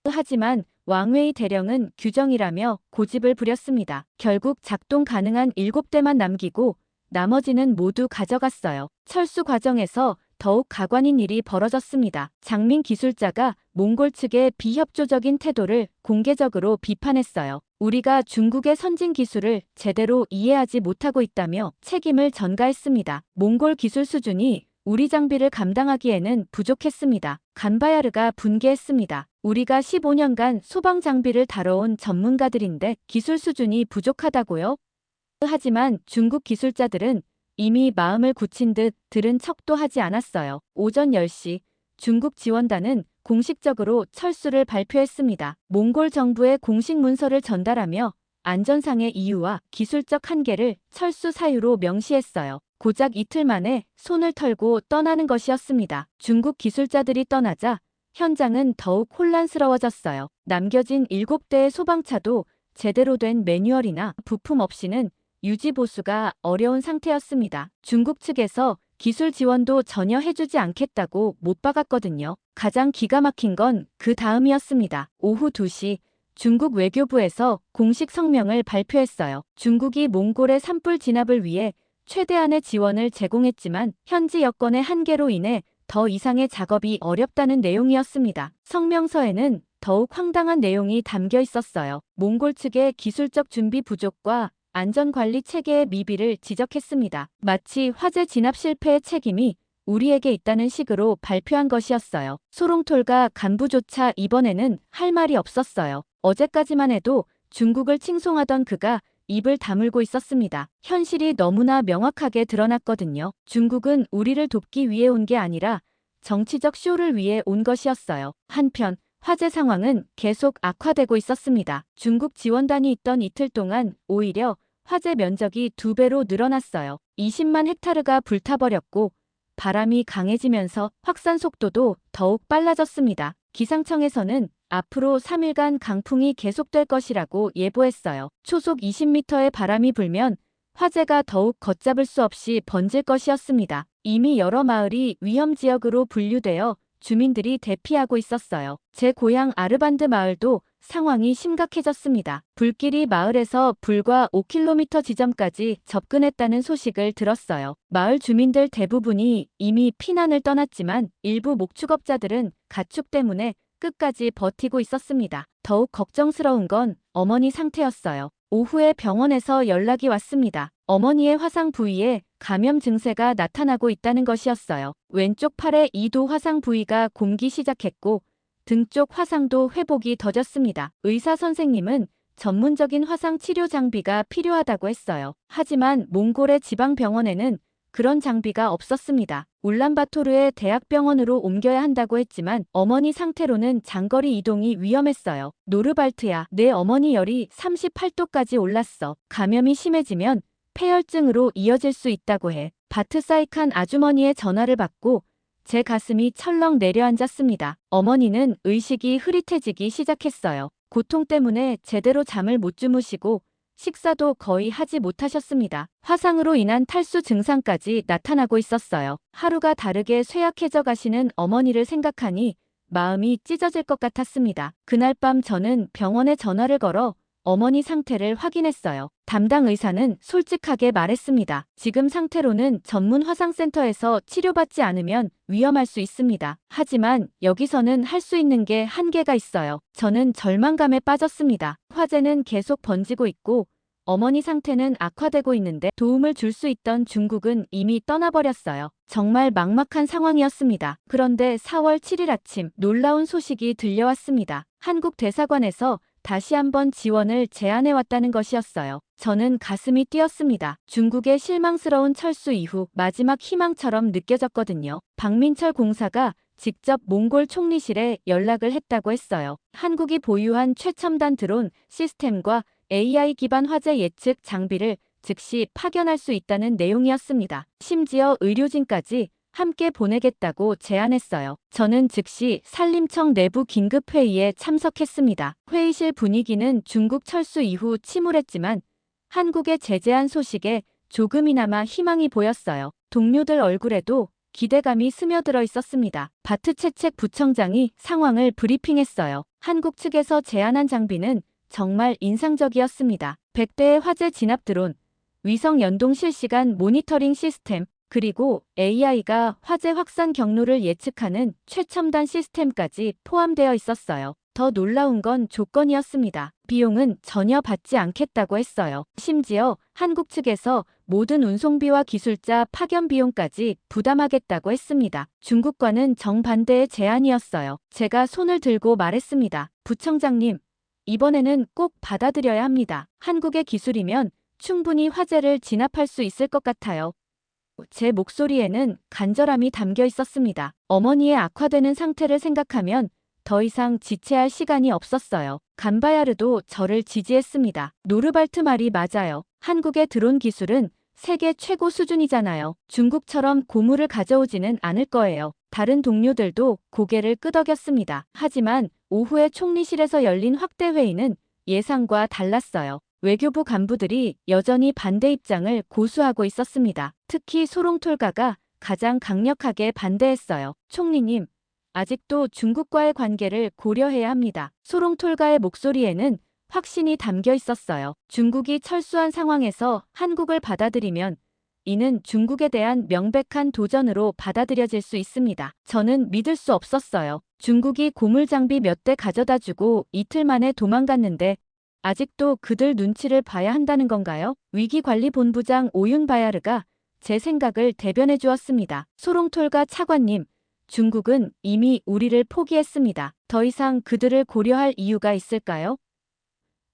하지만 왕웨이 대령은 규정이라며 고집을 부렸습니다. 결국 작동 가능한 7대만 남기고 나머지는 모두 가져갔어요. 철수 과정에서 더욱 가관인 일이 벌어졌습니다. 장민 기술자가 몽골 측의 비협조적인 태도를 공개적으로 비판했어요. 우리가 중국의 선진 기술을 제대로 이해하지 못하고 있다며 책임을 전가했습니다. 몽골 기술 수준이 우리 장비를 감당하기에는 부족했습니다. 간바야르가 분개했습니다. 우리가 15년간 소방 장비를 다뤄온 전문가들인데 기술 수준이 부족하다고요? 하지만 중국 기술자들은 이미 마음을 굳힌 듯 들은 척도 하지 않았어요. 오전 10시 중국 지원단은 공식적으로 철수를 발표했습니다. 몽골 정부의 공식 문서를 전달하며 안전상의 이유와 기술적 한계를 철수 사유로 명시했어요. 고작 이틀 만에 손을 털고 떠나는 것이었습니다. 중국 기술자들이 떠나자 현장은 더욱 혼란스러워졌어요. 남겨진 7대의 소방차도 제대로 된 매뉴얼이나 부품 없이는 유지 보수가 어려운 상태였습니다. 중국 측에서 기술 지원도 전혀 해주지 않겠다고 못 박았거든요. 가장 기가 막힌 건 그 다음이었습니다. 오후 2시 중국 외교부에서 공식 성명을 발표했어요. 중국이 몽골의 산불 진압을 위해 최대한의 지원을 제공했지만 현지 여건의 한계로 인해 더 이상의 작업이 어렵다는 내용이었습니다. 성명서에는 더욱 황당한 내용이 담겨 있었어요. 몽골 측의 기술적 준비 부족과 안전관리 체계의 미비를 지적했습니다. 마치 화재 진압 실패의 책임이 우리에게 있다는 식으로 발표한 것이었어요. 소롱톨과 간부조차 이번에는 할 말이 없었어요. 어제까지만 해도 중국을 칭송하던 그가 입을 다물고 있었습니다. 현실이 너무나 명확하게 드러났거든요. 중국은 우리를 돕기 위해 온 게 아니라 정치적 쇼를 위해 온 것이었어요. 한편 화재 상황은 계속 악화되고 있었습니다. 중국 지원단이 있던 이틀 동안 오히려 화재 면적이 2배로 늘어났어요. 20만 헥타르가 불타버렸고 바람이 강해지면서 확산 속도도 더욱 빨라졌습니다. 기상청에서는 앞으로 3일간 강풍이 계속될 것이라고 예보했어요. 초속 20m의 바람이 불면 화재가 더욱 걷잡을 수 없이 번질 것이었습니다. 이미 여러 마을이 위험지역으로 분류되어 주민들이 대피하고 있었어요. 제 고향 아르반드 마을도 상황이 심각해졌습니다. 불길이 마을에서 불과 5km 지점까지 접근했다는 소식을 들었어요. 마을 주민들 대부분이 이미 피난을 떠났지만 일부 목축업자들은 가축 때문에 끝까지 버티고 있었습니다. 더욱 걱정스러운 건 어머니 상태였어요. 오후에 병원에서 연락이 왔습니다. 어머니의 화상 부위에 감염 증세가 나타나고 있다는 것이었어요. 왼쪽 팔의 2도 화상 부위가 굼기 시작했고 등 쪽 화상도 회복이 더뎠습니다. 의사 선생님은 전문적인 화상 치료 장비가 필요하다고 했어요. 하지만 몽골의 지방병원에는 그런 장비가 없었습니다. 울란바토르의 대학병원으로 옮겨야 한다고 했지만 어머니 상태로는 장거리 이동이 위험했어요. 노르발트야, 내 어머니 열이 38도까지 올랐어. 감염이 심해지면 폐혈증으로 이어질 수 있다고 해. 바트사이칸 아주머니의 전화를 받고 제 가슴이 철렁 내려앉았습니다. 어머니는 의식이 흐릿해지기 시작했어요. 고통 때문에 제대로 잠을 못 주무시고 식사도 거의 하지 못하셨습니다. 화상으로 인한 탈수 증상까지 나타나고 있었어요. 하루가 다르게 쇠약해져 가시는 어머니를 생각하니 마음이 찢어질 것 같았습니다. 그날 밤 저는 병원에 전화를 걸어 어머니 상태를 확인했어요. 담당 의사는 솔직하게 말했습니다. 지금 상태로는 전문 화상센터에서 치료받지 않으면 위험할 수 있습니다. 하지만 여기서는 할 수 있는 게 한계가 있어요. 저는 절망감에 빠졌습니다. 화재는 계속 번지고 있고 어머니 상태는 악화되고 있는데 도움을 줄 수 있던 중국은 이미 떠나버렸어요. 정말 막막한 상황이었습니다. 그런데 4월 7일 아침 놀라운 소식이 들려왔습니다. 한국 대사관에서 다시 한번 지원을 제안해왔다는 것이었어요. 저는 가슴이 뛰었습니다. 중국의 실망스러운 철수 이후 마지막 희망처럼 느껴졌거든요. 박민철 공사가 직접 몽골 총리실에 연락을 했다고 했어요. 한국이 보유한 최첨단 드론 시스템과 AI 기반 화재 예측 장비를 즉시 파견할 수 있다는 내용이었습니다. 심지어 의료진까지 함께 보내겠다고 제안했어요. 저는 즉시 산림청 내부 긴급회의에 참석했습니다. 회의실 분위기는 중국 철수 이후 침울했지만 한국의 제재한 소식에 조금이나마 희망이 보였어요. 동료들 얼굴에도 기대감이 스며들어 있었습니다. 바트채책 부청장이 상황을 브리핑했어요. 한국 측에서 제안한 장비는 정말 인상적이었습니다. 100대의 화재 진압 드론, 위성 연동 실시간 모니터링 시스템, 그리고 AI가 화재 확산 경로를 예측하는 최첨단 시스템까지 포함되어 있었어요. 더 놀라운 건 조건이었습니다. 비용은 전혀 받지 않겠다고 했어요. 심지어 한국 측에서 모든 운송비와 기술자 파견 비용까지 부담하겠다고 했습니다. 중국과는 정반대의 제안이었어요. 제가 손을 들고 말했습니다. 부청장님, 이번에는 꼭 받아들여야 합니다. 한국의 기술이면 충분히 화재를 진압할 수 있을 것 같아요. 제 목소리에는 간절함이 담겨 있었습니다. 어머니의 악화되는 상태를 생각하면 더 이상 지체할 시간이 없었어요. 간바야르도 저를 지지했습니다. 노르발트 말이 맞아요. 한국의 드론 기술은 세계 최고 수준이잖아요. 중국처럼 고물을 가져오지는 않을 거예요. 다른 동료들도 고개를 끄덕였습니다. 하지만 오후에 총리실에서 열린 확대 회의는 예상과 달랐어요. 외교부 간부들이 여전히 반대 입장을 고수하고 있었습니다. 특히 소롱톨가가 가장 강력하게 반대했어요. 총리님, 아직도 중국과의 관계를 고려해야 합니다. 소롱톨가의 목소리에는 확신이 담겨 있었어요. 중국이 철수한 상황에서 한국을 받아들이면 이는 중국에 대한 명백한 도전으로 받아들여질 수 있습니다. 저는 믿을 수 없었어요. 중국이 고물 장비 몇 대 가져다주고 이틀 만에 도망갔는데 아직도 그들 눈치를 봐야 한다는 건가요? 위기관리본부장 오윤바야르가 제 생각을 대변해 주었습니다. 소롱톨가 차관님, 중국은 이미 우리를 포기했습니다. 더 이상 그들을 고려할 이유가 있을까요?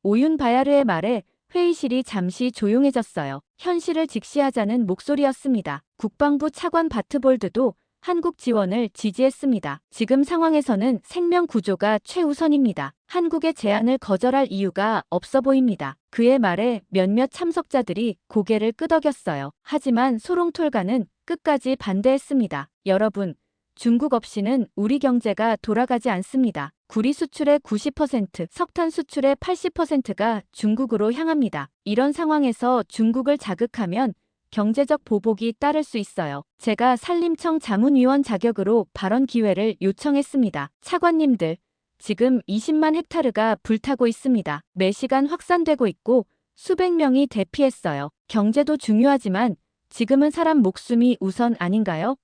오윤바야르의 말에 회의실이 잠시 조용해졌어요. 현실을 직시하자는 목소리였습니다. 국방부 차관 바트볼드도 한국 지원을 지지했습니다. 지금 상황에서는 생명 구조가 최우선입니다. 한국의 제안을 거절할 이유가 없어 보입니다. 그의 말에 몇몇 참석자들이 고개를 끄덕였어요. 하지만 소롱톨가는 끝까지 반대했습니다. 여러분, 중국 없이는 우리 경제가 돌아가지 않습니다. 구리 수출의 90%, 석탄 수출의 80%가 중국으로 향합니다. 이런 상황에서 중국을 자극하면 경제적 보복이 따를 수 있어요. 제가 산림청 자문위원 자격으로 발언 기회를 요청했습니다. 차관님들, 지금 20만 헥타르가 불타고 있습니다. 매시간 확산되고 있고 수백 명이 대피했어요. 경제도 중요하지만 지금은 사람 목숨이 우선 아닌가요?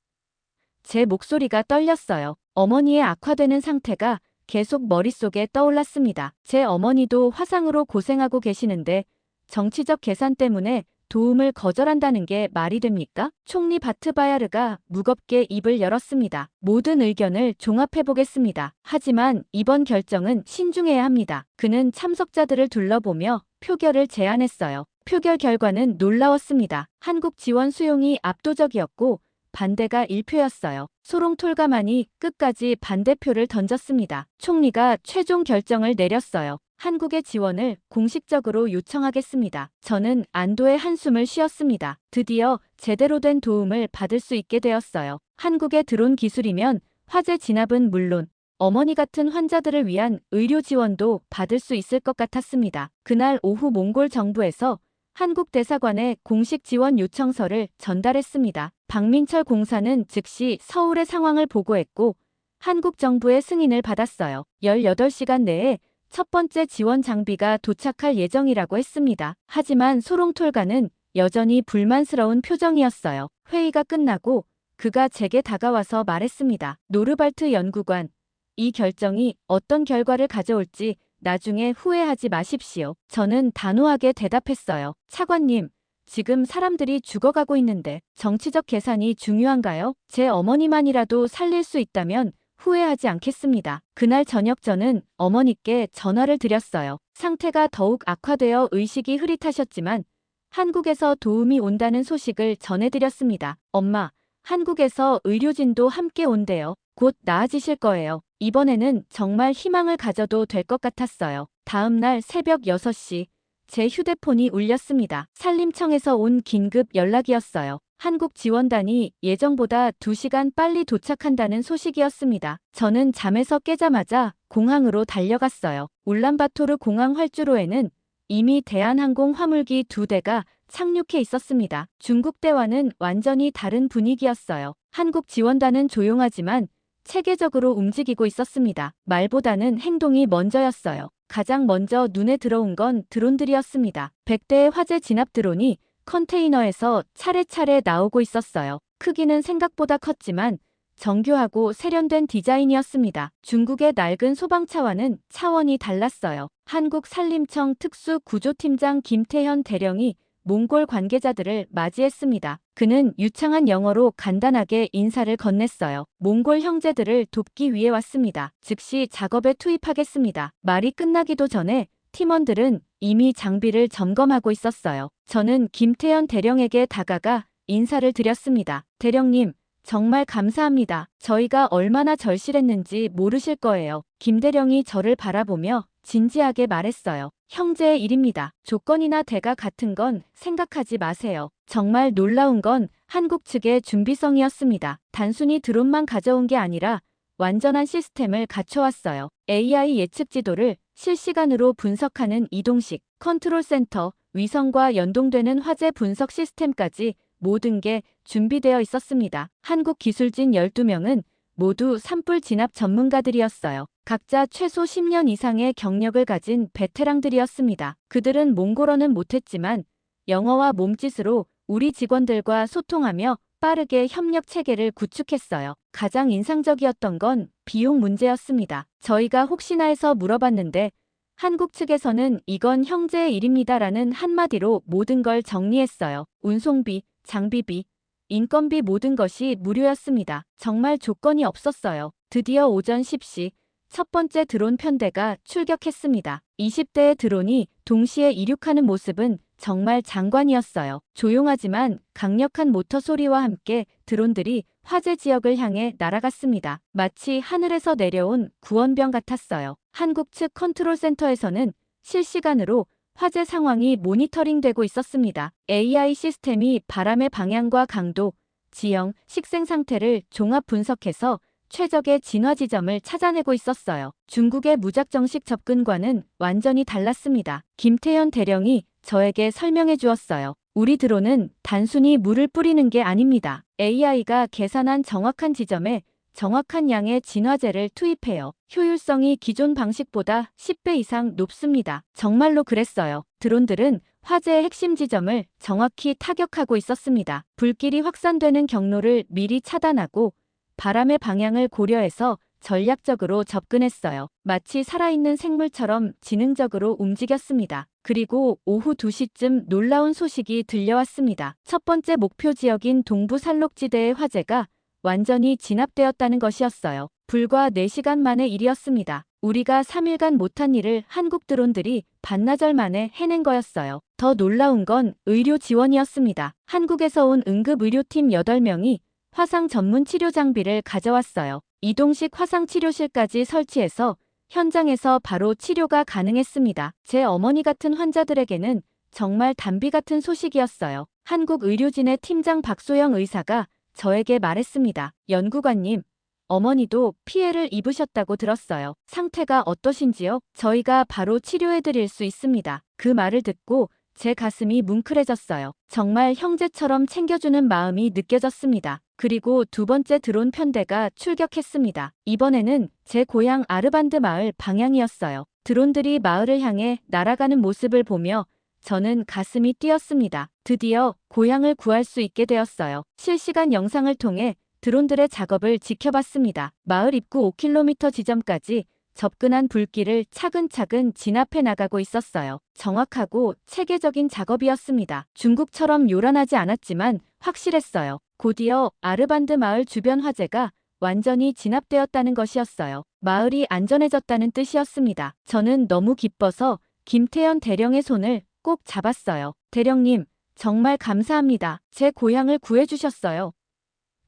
제 목소리가 떨렸어요. 어머니의 악화되는 상태가 계속 머릿속에 떠올랐습니다. 제 어머니도 화상으로 고생하고 계시는데 정치적 계산 때문에 도움을 거절한다는 게 말이 됩니까? 총리 바트바야르가 무겁게 입을 열었습니다. 모든 의견을 종합해보겠습니다. 하지만 이번 결정은 신중해야 합니다. 그는 참석자들을 둘러보며 표결을 제안했어요. 표결 결과는 놀라웠습니다. 한국 지원 수용이 압도적이었고 반대가 1표였어요. 소롱톨가만이 끝까지 반대표를 던졌습니다. 총리가 최종 결정을 내렸어요. 한국의 지원을 공식적으로 요청하겠습니다. 저는 안도의 한숨을 쉬었습니다. 드디어 제대로 된 도움을 받을 수 있게 되었어요. 한국의 드론 기술이면 화재 진압은 물론 어머니 같은 환자들을 위한 의료 지원도 받을 수 있을 것 같았습니다. 그날 오후 몽골 정부에서 한국 대사관에 공식 지원 요청서를 전달했습니다. 박민철 공사는 즉시 서울의 상황을 보고했고 한국 정부의 승인을 받았어요. 18시간 내에 첫 번째 지원 장비가 도착할 예정이라고 했습니다. 하지만 소롱톨가는 여전히 불만스러운 표정이었어요. 회의가 끝나고 그가 제게 다가와서 말했습니다. 노르발트 연구관, 이 결정이 어떤 결과를 가져올지 나중에 후회하지 마십시오. 저는 단호하게 대답했어요. 차관님, 지금 사람들이 죽어가고 있는데 정치적 계산이 중요한가요? 제 어머니만이라도 살릴 수 있다면 후회하지 않겠습니다. 그날 저녁 저는 어머니께 전화를 드렸어요. 상태가 더욱 악화되어 의식이 흐릿하셨지만 한국에서 도움이 온다는 소식을 전해드렸습니다. 엄마, 한국에서 의료진도 함께 온대요. 곧 나아지실 거예요. 이번에는 정말 희망을 가져도 될 것 같았어요. 다음 날 새벽 6시 제 휴대폰이 울렸습니다. 산림청에서 온 긴급 연락이었어요. 한국 지원단이 예정보다 2시간 빨리 도착한다는 소식이었습니다. 저는 잠에서 깨자마자 공항으로 달려갔어요. 울란바토르 공항 활주로에는 이미 대한항공 화물기 2대가 착륙해 있었습니다. 중국 대와는 완전히 다른 분위기였어요. 한국 지원단은 조용하지만 체계적으로 움직이고 있었습니다. 말보다는 행동이 먼저였어요. 가장 먼저 눈에 들어온 건 드론들이었습니다. 100대의 화재 진압 드론이 컨테이너에서 차례차례 나오고 있었어요. 크기는 생각보다 컸지만 정교하고 세련된 디자인이었습니다. 중국의 낡은 소방차와는 차원이 달랐어요. 한국 산림청 특수구조팀장 김태현 대령이 몽골 관계자들을 맞이했습니다. 그는 유창한 영어로 간단하게 인사를 건넸어요. 몽골 형제들을 돕기 위해 왔습니다. 즉시 작업에 투입하겠습니다. 말이 끝나기도 전에 팀원들은 이미 장비를 점검하고 있었어요. 저는 김태현 대령에게 다가가 인사를 드렸습니다. 대령님, 정말 감사합니다. 저희가 얼마나 절실했는지 모르실 거예요. 김 대령이 저를 바라보며 진지하게 말했어요. 형제의 일입니다. 조건이나 대가 같은 건 생각하지 마세요. 정말 놀라운 건 한국 측의 준비성이었습니다. 단순히 드론만 가져온 게 아니라 완전한 시스템을 갖춰왔어요. AI 예측 지도를 실시간으로 분석하는 이동식 컨트롤 센터, 위성과 연동되는 화재 분석 시스템까지 모든 게 준비되어 있었습니다. 한국 기술진 12명은 모두 산불 진압 전문가들이었어요. 각자 최소 10년 이상의 경력을 가진 베테랑들이었습니다. 그들은 몽골어는 못했지만 영어와 몸짓으로 우리 직원들과 소통하며 빠르게 협력 체계를 구축했어요. 가장 인상적이었던 건 비용 문제였습니다. 저희가 혹시나 해서 물어봤는데 한국 측에서는 이건 형제의 일입니다라는 한마디로 모든 걸 정리했어요. 운송비, 장비비, 인건비 모든 것이 무료였습니다. 정말 조건이 없었어요. 드디어 오전 10시 첫 번째 드론 편대가 출격했습니다. 20대의 드론이 동시에 이륙하는 모습은 정말 장관이었어요. 조용하지만 강력한 모터 소리와 함께 드론들이 화재 지역을 향해 날아갔습니다. 마치 하늘에서 내려온 구원병 같았어요. 한국 측 컨트롤 센터에서는 실시간으로 화재 상황이 모니터링되고 있었습니다. AI 시스템이 바람의 방향과 강도, 지형, 식생 상태를 종합 분석해서 최적의 진화 지점을 찾아내고 있었어요. 중국의 무작정식 접근과는 완전히 달랐습니다. 김태현 대령이 저에게 설명해 주었어요. 우리 드론은 단순히 물을 뿌리는 게 아닙니다. AI가 계산한 정확한 지점에 정확한 양의 진화제를 투입해요. 효율성이 기존 방식보다 10배 이상 높습니다. 정말로 그랬어요. 드론들은 화재의 핵심 지점을 정확히 타격하고 있었습니다. 불길이 확산되는 경로를 미리 차단하고 바람의 방향을 고려해서 전략적으로 접근했어요. 마치 살아있는 생물처럼 지능적으로 움직였습니다. 그리고 오후 2시쯤 놀라운 소식이 들려왔습니다. 첫 번째 목표 지역인 동부 산록지대의 화재가 완전히 진압되었다는 것이었어요. 불과 4시간 만의 일이었습니다. 우리가 3일간 못한 일을 한국 드론들이 반나절 만에 해낸 거였어요. 더 놀라운 건 의료 지원이었습니다. 한국에서 온 응급의료팀 8명이 화상 전문 치료 장비를 가져왔어요. 이동식 화상 치료실까지 설치해서 현장에서 바로 치료가 가능했습니다. 제 어머니 같은 환자들에게는 정말 단비 같은 소식이었어요. 한국의료진의 팀장 박소영 의사가 저에게 말했습니다. 연구관님, 어머니도 피해를 입으셨다고 들었어요. 상태가 어떠신지요? 저희가 바로 치료해드릴 수 있습니다. 그 말을 듣고 제 가슴이 뭉클해졌어요. 정말 형제처럼 챙겨주는 마음이 느껴졌습니다. 그리고 두 번째 드론 편대가 출격했습니다. 이번에는 제 고향 아르반드 마을 방향이었어요. 드론들이 마을을 향해 날아가는 모습을 보며 저는 가슴이 뛰었습니다. 드디어 고향을 구할 수 있게 되었어요. 실시간 영상을 통해 드론들의 작업을 지켜봤습니다. 마을 입구 5km 지점까지 접근한 불길을 차근차근 진압해 나가고 있었어요. 정확하고 체계적인 작업이었습니다. 중국처럼 요란하지 않았지만 확실했어요. 곧이어 아르반드 마을 주변 화재가 완전히 진압되었다는 것이었어요. 마을이 안전해졌다는 뜻이었습니다. 저는 너무 기뻐서 김태현 대령의 손을 꼭 잡았어요. 대령님, 정말 감사합니다. 제 고향을 구해주셨어요.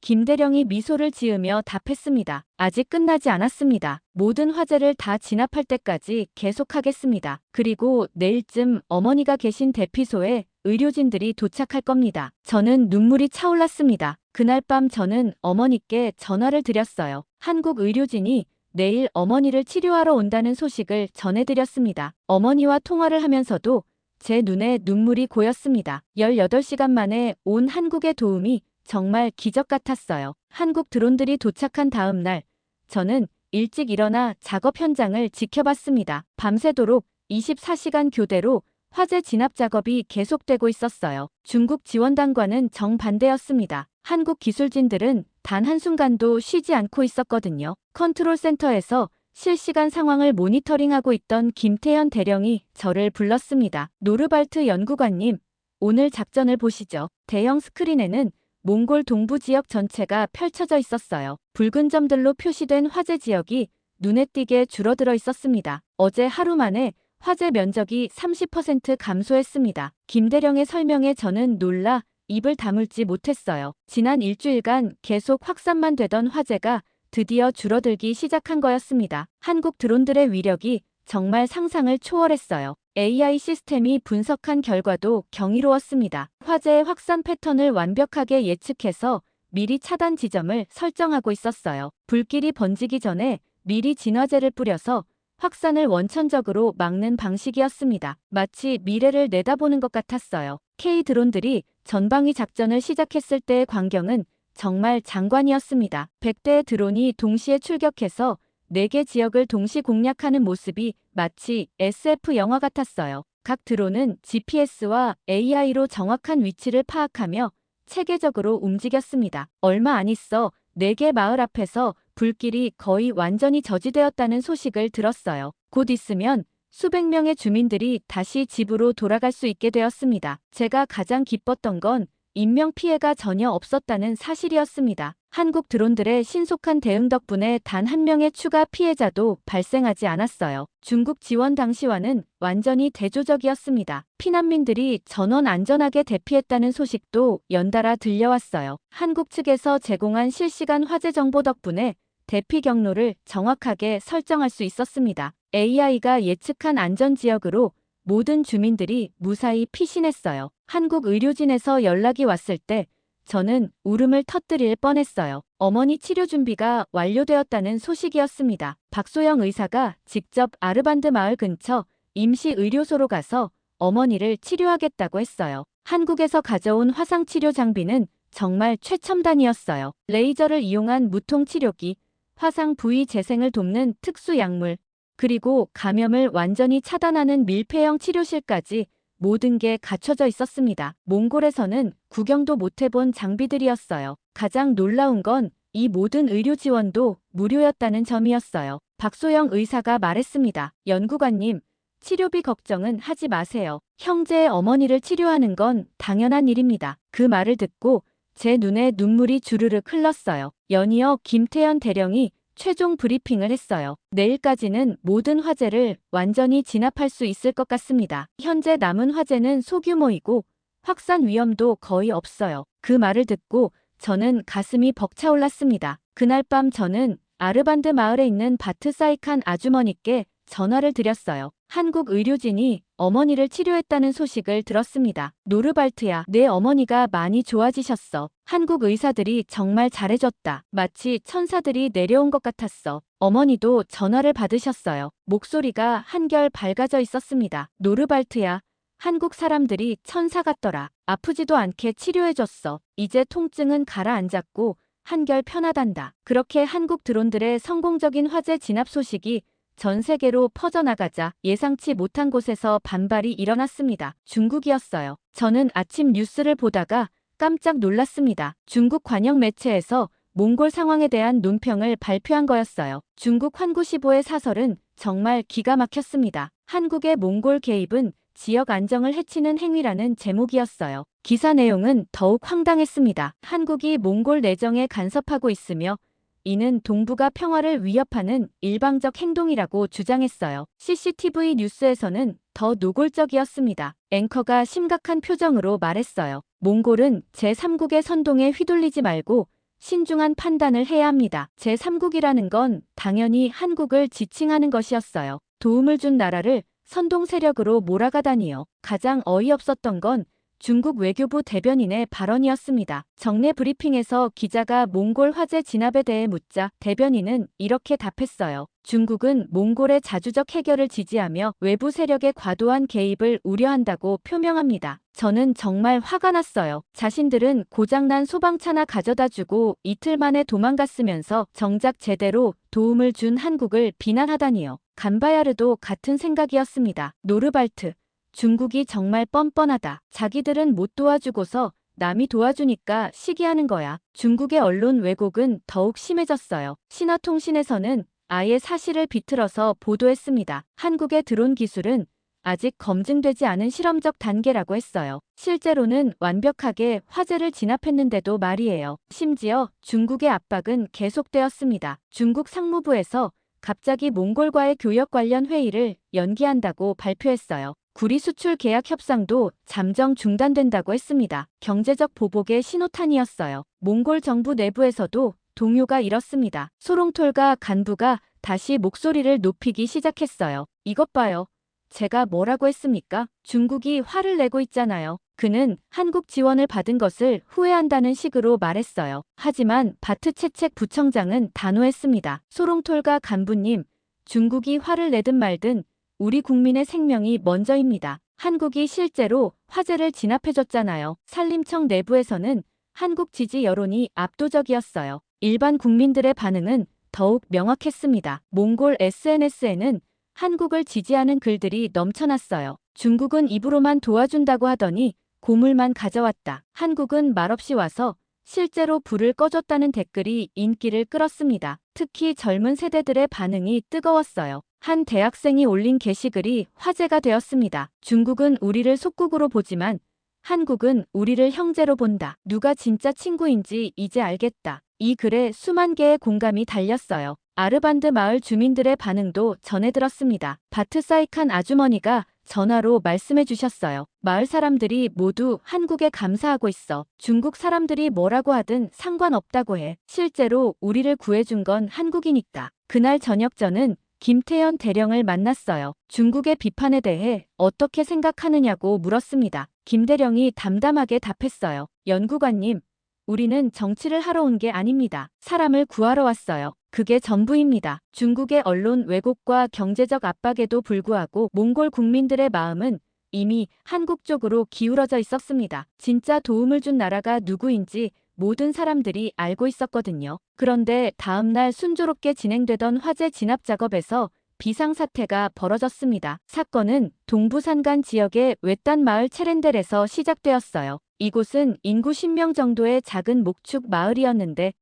김대령이 미소를 지으며 답했습니다. 아직 끝나지 않았습니다. 모든 화재를 다 진압할 때까지 계속하겠습니다. 그리고 내일쯤 어머니가 계신 대피소에 의료진들이 도착할 겁니다. 저는 눈물이 차올랐습니다. 그날 밤 저는 어머니께 전화를 드렸어요. 한국 의료진이 내일 어머니를 치료하러 온다는 소식을 전해드렸습니다. 어머니와 통화를 하면서도 제 눈에 눈물이 고였습니다. 18시간 만에 온 한국의 도움이 정말 기적 같았어요. 한국 드론들이 도착한 다음 날, 저는 일찍 일어나 작업 현장을 지켜봤습니다. 밤새도록 24시간 교대로 화재 진압 작업이 계속되고 있었어요. 중국 지원단과는 정반대였습니다. 한국 기술진들은 단 한순간도 쉬지 않고 있었거든요. 컨트롤 센터에서 실시간 상황을 모니터링하고 있던 김태현 대령이 저를 불렀습니다. 노르발트 연구관님, 오늘 작전을 보시죠. 대형 스크린에는 몽골 동부 지역 전체가 펼쳐져 있었어요. 붉은 점들로 표시된 화재 지역이 눈에 띄게 줄어들어 있었습니다. 어제 하루 만에 화재 면적이 30% 감소했습니다. 김대령의 설명에 저는 놀라 입을 다물지 못했어요. 지난 일주일간 계속 확산만 되던 화재가 드디어 줄어들기 시작한 거였습니다. 한국 드론들의 위력이 정말 상상을 초월했어요. AI 시스템이 분석한 결과도 경이로웠습니다. 화재의 확산 패턴을 완벽하게 예측해서 미리 차단 지점을 설정하고 있었어요. 불길이 번지기 전에 미리 진화제를 뿌려서 확산을 원천적으로 막는 방식이었습니다. 마치 미래를 내다보는 것 같았어요. K 드론들이 전방위 작전을 시작했을 때의 광경은 정말 장관이었습니다. 100대의 드론이 동시에 출격해서 4개 지역을 동시 공략하는 모습이 마치 SF 영화 같았어요. 각 드론은 GPS와 AI로 정확한 위치를 파악하며 체계적으로 움직였습니다. 얼마 안 있어 4개 마을 앞에서 불길이 거의 완전히 저지되었다는 소식을 들었어요. 곧 있으면 수백 명의 주민들이 다시 집으로 돌아갈 수 있게 되었습니다. 제가 가장 기뻤던 건 인명피해가 전혀 없었다는 사실이었습니다. 한국 드론들의 신속한 대응 덕분에 단 한 명의 추가 피해자도 발생하지 않았어요. 중국 지원 당시와는 완전히 대조적이었습니다. 피난민들이 전원 안전하게 대피했다는 소식도 연달아 들려왔어요. 한국 측에서 제공한 실시간 화재 정보 덕분에 대피 경로를 정확하게 설정할 수 있었습니다. AI가 예측한 안전지역으로 모든 주민들이 무사히 피신했어요. 한국 의료진에서 연락이 왔을 때 저는 울음을 터뜨릴 뻔했어요. 어머니 치료 준비가 완료되었다는 소식이었습니다. 박소영 의사가 직접 아르반드 마을 근처 임시의료소로 가서 어머니를 치료하겠다고 했어요. 한국에서 가져온 화상치료 장비는 정말 최첨단이었어요. 레이저를 이용한 무통치료기, 화상 부위 재생을 돕는 특수 약물, 그리고 감염을 완전히 차단하는 밀폐형 치료실까지 모든 게 갖춰져 있었습니다. 몽골에서는 구경도 못 해본 장비들이었어요. 가장 놀라운 건 이 모든 의료 지원도 무료였다는 점이었어요. 박소영 의사가 말했습니다. 연구관님, 치료비 걱정은 하지 마세요. 형제의 어머니를 치료하는 건 당연한 일입니다. 그 말을 듣고 제 눈에 눈물이 주르륵 흘렀어요. 연이어 김태현 대령이 최종 브리핑을 했어요. 내일까지는 모든 화재를 완전히 진압할 수 있을 것 같습니다. 현재 남은 화재는 소규모이고 확산 위험도 거의 없어요. 그 말을 듣고 저는 가슴이 벅차올랐습니다. 그날 밤 저는 아르반드 마을에 있는 바트사이칸 아주머니께 전화를 드렸어요. 한국 의료진이 어머니를 치료했다는 소식을 들었습니다. 노르발트야, 내 어머니가 많이 좋아지셨어. 한국 의사들이 정말 잘해줬다. 마치 천사들이 내려온 것 같았어. 어머니도 전화를 받으셨어요. 목소리가 한결 밝아져 있었습니다. 노르발트야, 한국 사람들이 천사 같더라. 아프지도 않게 치료해줬어. 이제 통증은 가라앉았고 한결 편하단다. 그렇게 한국 드론들의 성공적인 화재 진압 소식이 전 세계로 퍼져나가자 예상치 못한 곳에서 반발이 일어났습니다. 중국이었어요. 저는 아침 뉴스를 보다가 깜짝 놀랐습니다. 중국 관영 매체에서 몽골 상황에 대한 논평을 발표한 거였어요. 중국 환구시보의 사설은 정말 기가 막혔습니다. 한국의 몽골 개입은 지역 안정을 해치는 행위라는 제목이었어요. 기사 내용은 더욱 황당했습니다. 한국이 몽골 내정에 간섭하고 있으며 이는 동북아 평화를 위협하는 일방적 행동이라고 주장했어요. CCTV 뉴스에서는 더 노골적이었습니다. 앵커가 심각한 표정으로 말했어요. 몽골은 제3국의 선동에 휘둘리지 말고 신중한 판단을 해야 합니다. 제3국이라는 건 당연히 한국을 지칭하는 것이었어요. 도움을 준 나라를 선동 세력으로 몰아가다니요. 가장 어이없었던 건 중국 외교부 대변인의 발언이었습니다. 정례 브리핑에서 기자가 몽골 화재 진압에 대해 묻자 대변인은 이렇게 답했어요. 중국은 몽골의 자주적 해결을 지지하며 외부 세력의 과도한 개입을 우려한다고 표명합니다. 저는 정말 화가 났어요. 자신들은 고장난 소방차나 가져다주고 이틀 만에 도망갔으면서 정작 제대로 도움을 준 한국을 비난하다니요. 간바야르도 같은 생각이었습니다. 노르발트. 중국이 정말 뻔뻔하다. 자기들은 못 도와주고서 남이 도와주니까 시기하는 거야. 중국의 언론 왜곡은 더욱 심해졌어요. 신화통신에서는 아예 사실을 비틀어서 보도했습니다. 한국의 드론 기술은 아직 검증되지 않은 실험적 단계라고 했어요. 실제로는 완벽하게 화재를 진압했는데도 말이에요. 심지어 중국의 압박은 계속되었습니다. 중국 상무부에서 갑자기 몽골과의 교역 관련 회의를 연기한다고 발표했어요. 구리 수출 계약 협상도 잠정 중단된다고 했습니다. 경제적 보복의 신호탄이었어요. 몽골 정부 내부에서도 동요가 일었습니다. 소롱톨가 간부가 다시 목소리를 높이기 시작했어요. 이것 봐요. 제가 뭐라고 했습니까? 중국이 화를 내고 있잖아요. 그는 한국 지원을 받은 것을 후회한다는 식으로 말했어요. 하지만 바트채책 부청장은 단호했습니다. 소롱톨가 간부님, 중국이 화를 내든 말든 우리 국민의 생명이 먼저입니다. 한국이 실제로 화재를 진압해줬잖아요. 산림청 내부에서는 한국 지지 여론이 압도적이었어요. 일반 국민들의 반응은 더욱 명확했습니다. 몽골 SNS에는 한국을 지지하는 글들이 넘쳐났어요. 중국은 입으로만 도와준다고 하더니 고물만 가져왔다. 한국은 말없이 와서 실제로 불을 꺼줬다는 댓글이 인기를 끌었습니다. 특히 젊은 세대들의 반응이 뜨거웠어요. 한 대학생이 올린 게시글이 화제가 되었습니다. 중국은 우리를 속국으로 보지만 한국은 우리를 형제로 본다. 누가 진짜 친구인지 이제 알겠다. 이 글에 수만 개의 공감이 달렸어요. 아르반드 마을 주민들의 반응도 전해들었습니다. 바트사이칸 아주머니가 전화로 말씀해 주셨어요. 마을 사람들이 모두 한국에 감사하고 있어. 중국 사람들이 뭐라고 하든 상관없다고 해. 실제로 우리를 구해준 건 한국이니까. 그날 저녁 저는 김태현 대령을 만났어요. 중국의 비판에 대해 어떻게 생각하느냐고 물었습니다. 김 대령이 담담하게 답했어요. 연구관님, 우리는 정치를 하러 온 게 아닙니다. 사람을 구하러 왔어요. 그게 전부입니다. 중국의 언론 왜곡과 경제적 압박에도 불구하고 몽골 국민들의 마음은 이미 한국 쪽으로 기울어져 있었습니다. 진짜 도움을 준 나라가 누구인지 모든 사람들이 알고 있었거든요. 그런데 다음날 순조롭게 진행되던 화재 진압 작업에서 비상사태가 벌어졌습니다. 사건은 동부산간 지역의 외딴 마을 체렌델에서 시작되었어요. 이곳은 인구 10명 정도의 작은 목축 마을이었는데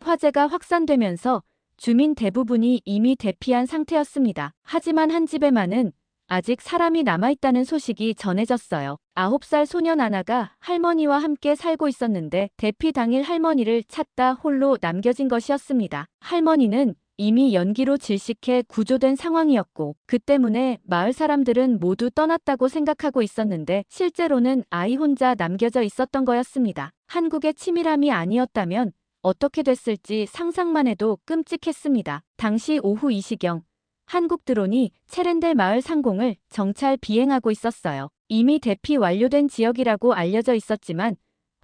화재가 확산되면서 주민 대부분이 이미 대피한 상태였습니다. 하지만 한 집에만은 아직 사람이 남아있다는 소식이 전해졌어요. 9살 소년 아나가 할머니와 함께 살고 있었는데 대피 당일 할머니를 찾다 홀로 남겨진 것이었습니다. 할머니는 이미 연기로 질식해 구조된 상황이었고 그 때문에 마을 사람들은 모두 떠났다고 생각하고 있었는데 실제로는 아이 혼자 남겨져 있었던 거였습니다. 한국의 치밀함이 아니었다면 어떻게 됐을지 상상만 해도 끔찍했습니다. 당시 오후 2시경 한국 드론이 체렌델 마을 상공을 정찰 비행하고 있었어요. 이미 대피 완료된 지역이라고 알려져 있었지만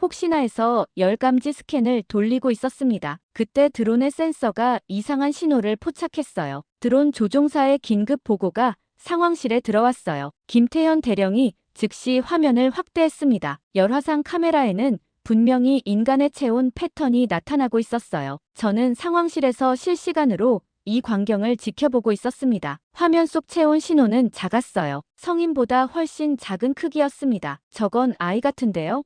혹시나 해서 열감지 스캔을 돌리고 있었습니다. 그때 드론의 센서가 이상한 신호를 포착했어요. 드론 조종사의 긴급 보고가 상황실에 들어왔어요. 김태현 대령이 즉시 화면을 확대했습니다. 열화상 카메라에는 분명히 인간의 체온 패턴이 나타나고 있었어요. 저는 상황실에서 실시간으로 이 광경을 지켜보고 있었습니다. 화면 속 체온 신호는 작았어요. 성인보다 훨씬 작은 크기였습니다. 저건 아이 같은데요?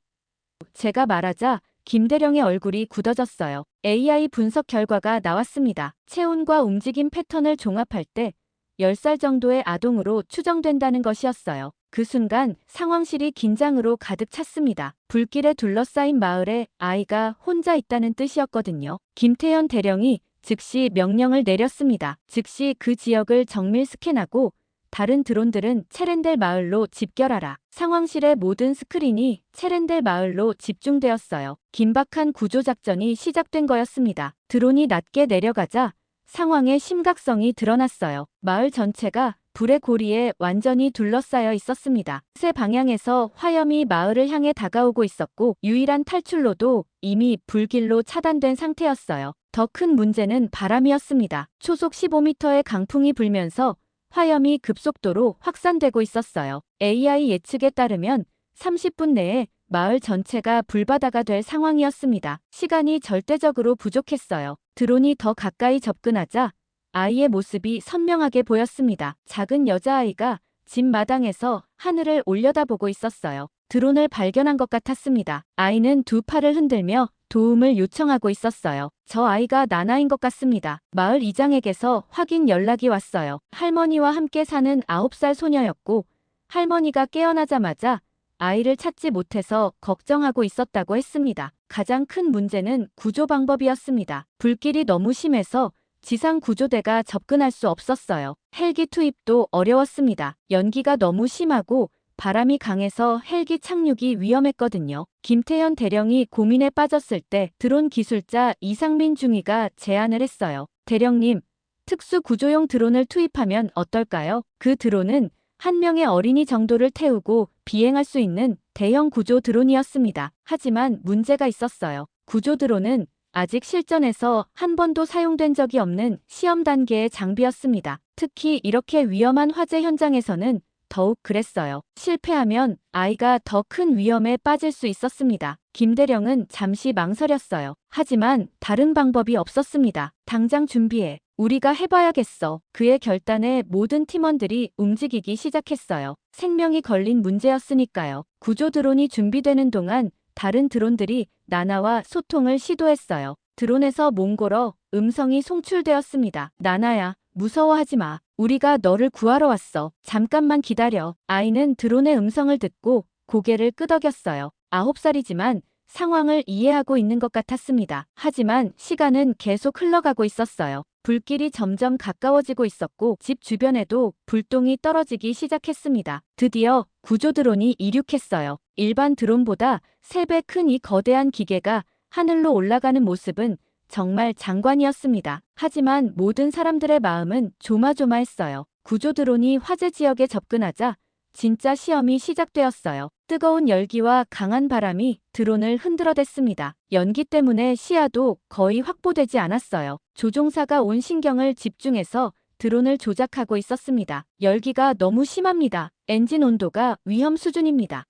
제가 말하자 김대령의 얼굴이 굳어졌어요. AI 분석 결과가 나왔습니다. 체온과 움직임 패턴을 종합할 때 10살 정도의 아동으로 추정된다는 것이었어요. 그 순간 상황실이 긴장으로 가득 찼습니다. 불길에 둘러싸인 마을에 아이가 혼자 있다는 뜻이었거든요. 김태현 대령이 즉시 명령을 내렸습니다. 즉시 그 지역을 정밀 스캔하고 다른 드론들은 체렌델 마을로 집결하라. 상황실의 모든 스크린이 체렌델 마을로 집중되었어요. 긴박한 구조작전이 시작된 거였습니다. 드론이 낮게 내려가자 상황의 심각성이 드러났어요. 마을 전체가 불의 고리에 완전히 둘러싸여 있었습니다. 세 방향에서 화염이 마을을 향해 다가오고 있었고 유일한 탈출로도 이미 불길로 차단된 상태였어요. 더 큰 문제는 바람이었습니다. 초속 15m의 강풍이 불면서 화염이 급속도로 확산되고 있었어요. AI 예측에 따르면 30분 내에 마을 전체가 불바다가 될 상황이었습니다. 시간이 절대적으로 부족했어요. 드론이 더 가까이 접근하자 아이의 모습이 선명하게 보였습니다. 작은 여자아이가 집 마당에서 하늘을 올려다보고 있었어요. 드론을 발견한 것 같았습니다. 아이는 두 팔을 흔들며 도움을 요청하고 있었어요. 저 아이가 나나인 것 같습니다. 마을 이장에게서 확인 연락이 왔어요. 할머니와 함께 사는 9살 소녀였고 할머니가 깨어나자마자 아이를 찾지 못해서 걱정하고 있었다고 했습니다. 가장 큰 문제는 구조 방법이었습니다. 불길이 너무 심해서 지상 구조대가 접근할 수 없었어요. 헬기 투입도 어려웠습니다. 연기가 너무 심하고 바람이 강해서 헬기 착륙이 위험했거든요. 김태현 대령이 고민에 빠졌을 때 드론 기술자 이상민 중위가 제안을 했어요. 대령님, 특수 구조용 드론을 투입하면 어떨까요? 그 드론은 한 명의 어린이 정도를 태우고 비행할 수 있는 대형 구조 드론이었습니다. 하지만 문제가 있었어요. 구조 드론은 아직 실전에서 한 번도 사용된 적이 없는 시험 단계의 장비였습니다. 특히 이렇게 위험한 화재 현장에서는 더욱 그랬어요. 실패하면 아이가 더 큰 위험에 빠질 수 있었습니다. 김대령은 잠시 망설였어요. 하지만 다른 방법이 없었습니다. 당장 준비해. 우리가 해봐야겠어. 그의 결단에 모든 팀원들이 움직이기 시작했어요. 생명이 걸린 문제였으니까요. 구조 드론이 준비되는 동안 다른 드론들이 나나와 소통을 시도했어요. 드론에서 몽골어 음성이 송출되었습니다. 나나야, 무서워하지 마. 우리가 너를 구하러 왔어. 잠깐만 기다려. 아이는 드론의 음성을 듣고 고개를 끄덕였어요. 9살이지만 상황을 이해하고 있는 것 같았습니다. 하지만 시간은 계속 흘러가고 있었어요. 불길이 점점 가까워지고 있었고 집 주변에도 불똥이 떨어지기 시작했습니다. 드디어 구조 드론이 이륙했어요. 일반 드론보다 3배 큰 이 거대한 기계가 하늘로 올라가는 모습은 정말 장관이었습니다. 하지만 모든 사람들의 마음은 조마조마했어요. 구조 드론이 화재 지역에 접근하자 진짜 시험이 시작되었어요. 뜨거운 열기와 강한 바람이 드론을 흔들어댔습니다. 연기 때문에 시야도 거의 확보되지 않았어요. 조종사가 온 신경을 집중해서 드론을 조작하고 있었습니다. 열기가 너무 심합니다. 엔진 온도가 위험 수준입니다.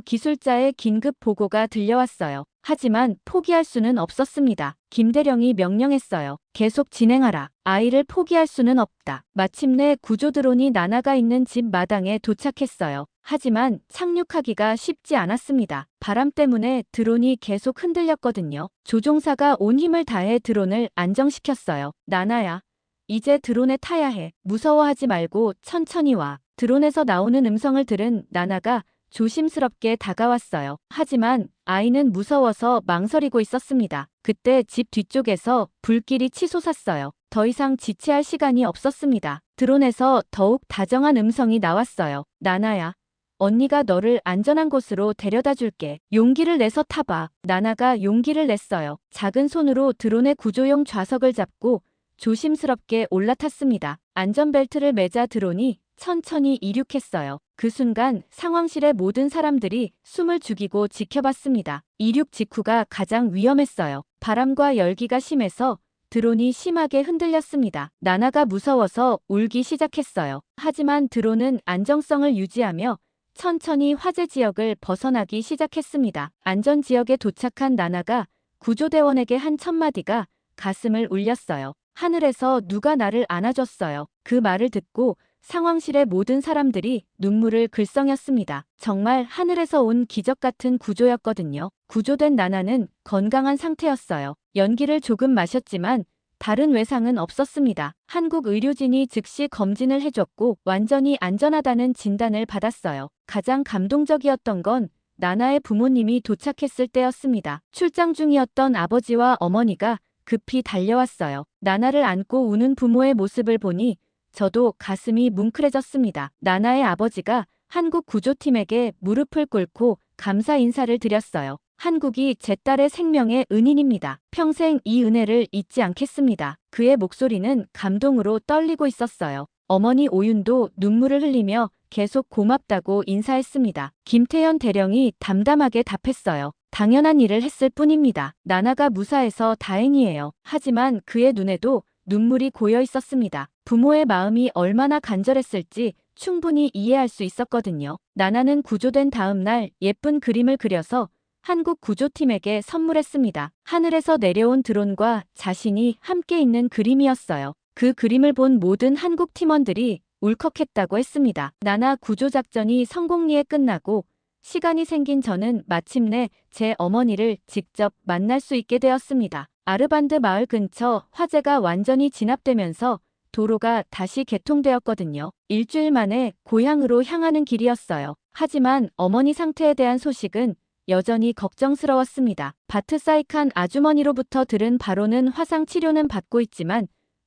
기술자의 긴급 보고가 들려왔어요. 하지만 포기할 수는 없었습니다. 김대령이 명령했어요. 계속 진행하라. 아이를 포기할 수는 없다. 마침내 구조 드론이 나나가 있는 집 마당에 도착했어요. 하지만 착륙하기가 쉽지 않았습니다. 바람 때문에 드론이 계속 흔들렸거든요. 조종사가 온 힘을 다해 드론을 안정시켰어요. 나나야, 이제 드론에 타야 해. 무서워하지 말고 천천히 와. 드론에서 나오는 음성을 들은 나나가 조심스럽게 다가왔어요. 하지만 아이는 무서워서 망설이고 있었습니다. 그때 집 뒤쪽에서 불길이 치솟았어요. 더 이상 지체할 시간이 없었습니다. 드론에서 더욱 다정한 음성이 나왔어요. 나나야, 언니가 너를 안전한 곳으로 데려다 줄게. 용기를 내서 타봐. 나나가 용기를 냈어요. 작은 손으로 드론의 구조용 좌석을 잡고 조심스럽게 올라탔습니다. 안전벨트를 매자 드론이 천천히 이륙했어요. 그 순간 상황실의 모든 사람들이 숨을 죽이고 지켜봤습니다. 이륙 직후가 가장 위험했어요. 바람과 열기가 심해서 드론이 심하게 흔들렸습니다. 나나가 무서워서 울기 시작했어요. 하지만 드론은 안정성을 유지하며 천천히 화재 지역을 벗어나기 시작했습니다. 안전지역에 도착한 나나가 구조대원에게 한 첫마디가 가슴을 울렸어요. 하늘에서 누가 나를 안아줬어요. 그 말을 듣고 상황실의 모든 사람들이 눈물을 글썽였습니다. 정말 하늘에서 온 기적 같은 구조였거든요. 구조된 나나는 건강한 상태였어요. 연기를 조금 마셨지만 다른 외상은 없었습니다. 한국 의료진이 즉시 검진을 해줬고 완전히 안전하다는 진단을 받았어요. 가장 감동적이었던 건 나나의 부모님이 도착했을 때였습니다. 출장 중이었던 아버지와 어머니가 급히 달려왔어요. 나나를 안고 우는 부모의 모습을 보니 저도 가슴이 뭉클해졌습니다. 나나의 아버지가 한국 구조팀에게 무릎을 꿇고 감사 인사를 드렸어요. 한국이 제 딸의 생명의 은인입니다. 평생 이 은혜를 잊지 않겠습니다. 그의 목소리는 감동으로 떨리고 있었어요. 어머니 오윤도 눈물을 흘리며 계속 고맙다고 인사했습니다. 김태현 대령이 담담하게 답했어요. 당연한 일을 했을 뿐입니다. 나나가 무사해서 다행이에요. 하지만 그의 눈에도 눈물이 고여 있었습니다. 부모의 마음이 얼마나 간절했을지 충분히 이해할 수 있었거든요. 나나는 구조된 다음 날 예쁜 그림을 그려서 한국 구조팀에게 선물했습니다. 하늘에서 내려온 드론과 자신이 함께 있는 그림이었어요. 그 그림을 본 모든 한국 팀원들이 울컥했다고 했습니다. 나나 구조작전이 성공리에 끝나고 시간이 생긴 저는 마침내 제 어머니를 직접 만날 수 있게 되었습니다. 아르반드 마을 근처 화재가 완전히 진압되면서 도로가 다시 개통되었거든요. 일주일 만에 고향으로 향하는 길이었어요. 하지만 어머니 상태에 대한 소식은 여전히 걱정스러웠습니다. 바트사이칸 아주머니로부터 들은 바로는 화상 치료는 받고 있지만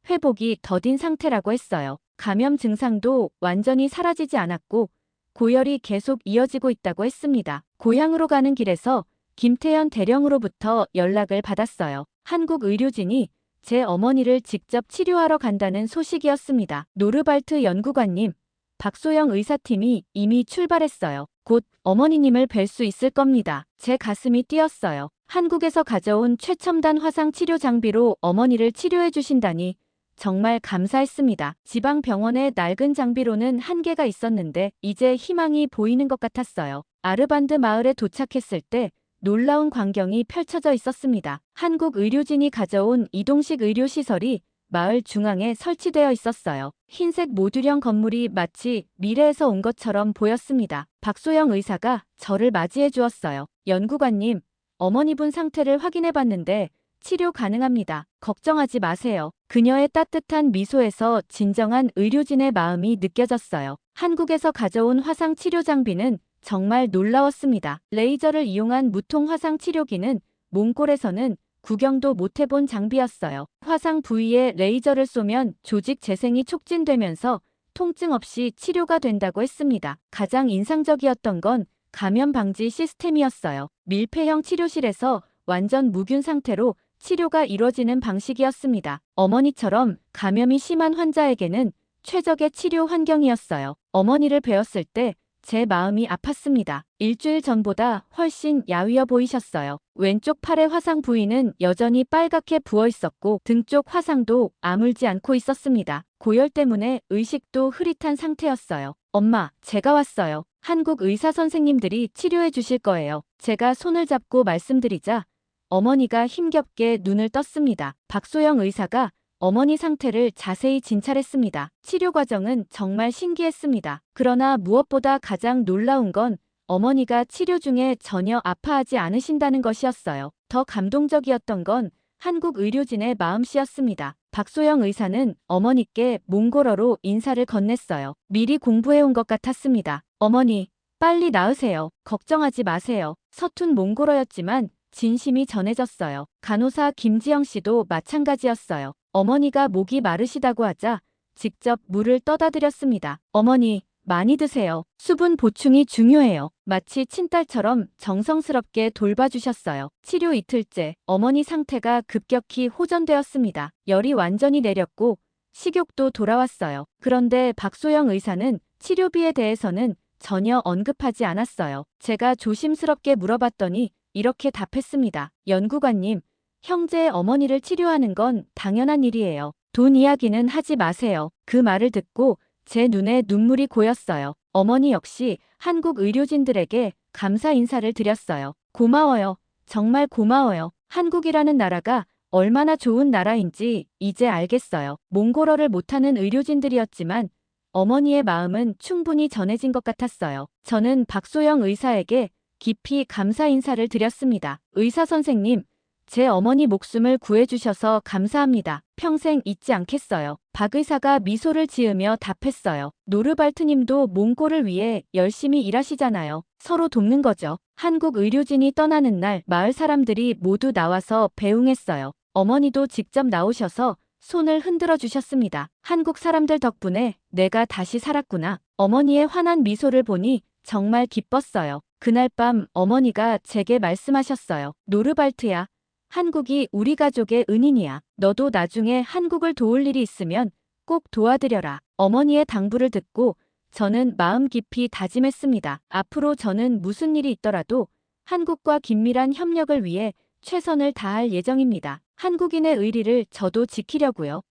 회복이 더딘 상태라고 했어요. 감염 증상도 완전히 사라지지 않았고 고열이 계속 이어지고 있다고 했습니다. 고향으로 가는 길에서 김태현 대령으로부터 연락을 받았어요. 한국 의료진이 제 어머니를 직접 치료하러 간다는 소식이었습니다. 노르발트 연구관님, 박소영 의사팀이 이미 출발했어요. 곧 어머니님을 뵐 수 있을 겁니다. 제 가슴이 뛰었어요. 한국에서 가져온 최첨단 화상 치료 장비로 어머니를 치료해 주신다니 정말 감사했습니다. 지방 병원의 낡은 장비로는 한계가 있었는데 이제 희망이 보이는 것 같았어요. 아르반드 마을에 도착했을 때 놀라운 광경이 펼쳐져 있었습니다. 한국 의료진이 가져온 이동식 의료시설이 마을 중앙에 설치되어 있었어요. 흰색 모듈형 건물이 마치 미래에서 온 것처럼 보였습니다. 박소영 의사가 저를 맞이해 주었어요. 연구관님, 어머니분 상태를 확인해 봤는데 치료 가능합니다. 걱정하지 마세요. 그녀의 따뜻한 미소에서 진정한 의료진의 마음이 느껴졌어요. 한국에서 가져온 화상 치료 장비는 정말 놀라웠습니다. 레이저를 이용한 무통 화상 치료기는 몽골에서는 구경도 못 해본 장비였어요. 화상 부위에 레이저를 쏘면 조직 재생이 촉진되면서 통증 없이 치료가 된다고 했습니다. 가장 인상적이었던 건 감염 방지 시스템이었어요. 밀폐형 치료실에서 완전 무균 상태로 치료가 이뤄지는 방식이었습니다. 어머니처럼 감염이 심한 환자에게는 최적의 치료 환경이었어요. 어머니를 뵈었을 때 제 마음이 아팠습니다. 일주일 전보다 훨씬 야위어 보이셨어요. 왼쪽 팔의 화상 부위는 여전히 빨갛게 부어 있었고 등 쪽 화상도 아물지 않고 있었습니다. 고열 때문에 의식도 흐릿한 상태였어요. 엄마, 제가 왔어요. 한국 의사 선생님들이 치료해 주실 거예요. 제가 손을 잡고 말씀드리자 어머니가 힘겹게 눈을 떴습니다. 박소영 의사가 어머니 상태를 자세히 진찰했습니다. 치료 과정은 정말 신기했습니다. 그러나 무엇보다 가장 놀라운 건 어머니가 치료 중에 전혀 아파하지 않으신다는 것이었어요. 더 감동적이었던 건 한국 의료진의 마음씨였습니다. 박소영 의사는 어머니께 몽골어로 인사를 건넸어요. 미리 공부해온 것 같았습니다. 어머니, 빨리 나으세요. 걱정하지 마세요. 서툰 몽골어였지만 진심이 전해졌어요. 간호사 김지영 씨도 마찬가지였어요. 어머니가 목이 마르시다고 하자 직접 물을 떠다 드렸습니다. 어머니, 많이 드세요. 수분 보충이 중요해요. 마치 친딸처럼 정성스럽게 돌봐주셨어요. 치료 이틀째, 어머니 상태가 급격히 호전되었습니다. 열이 완전히 내렸고 식욕도 돌아왔어요. 그런데 박소영 의사는 치료비에 대해서는 전혀 언급하지 않았어요. 제가 조심스럽게 물어봤더니 이렇게 답했습니다. 연구관님, 형제의 어머니를 치료하는 건 당연한 일이에요. 돈 이야기는 하지 마세요. 그 말을 듣고 제 눈에 눈물이 고였어요. 어머니 역시 한국 의료진들에게 감사 인사를 드렸어요. 고마워요. 정말 고마워요. 한국이라는 나라가 얼마나 좋은 나라인지 이제 알겠어요. 몽골어를 못하는 의료진들이었지만 어머니의 마음은 충분히 전해진 것 같았어요. 저는 박소영 의사에게 깊이 감사 인사를 드렸습니다. 의사 선생님, 제 어머니 목숨을 구해주셔서 감사합니다. 평생 잊지 않겠어요. 박 의사가 미소를 지으며 답했어요. 노르발트님도 몽골을 위해 열심히 일하시잖아요. 서로 돕는 거죠. 한국 의료진이 떠나는 날 마을 사람들이 모두 나와서 배웅했어요. 어머니도 직접 나오셔서 손을 흔들어 주셨습니다. 한국 사람들 덕분에 내가 다시 살았구나. 어머니의 환한 미소를 보니 정말 기뻤어요. 그날 밤 어머니가 제게 말씀하셨어요. 노르발트야. 한국이 우리 가족의 은인이야. 너도 나중에 한국을 도울 일이 있으면 꼭 도와드려라. 어머니의 당부를 듣고 저는 마음 깊이 다짐했습니다. 앞으로 저는 무슨 일이 있더라도 한국과 긴밀한 협력을 위해 최선을 다할 예정입니다. 한국인의 의리를 저도 지키려고요.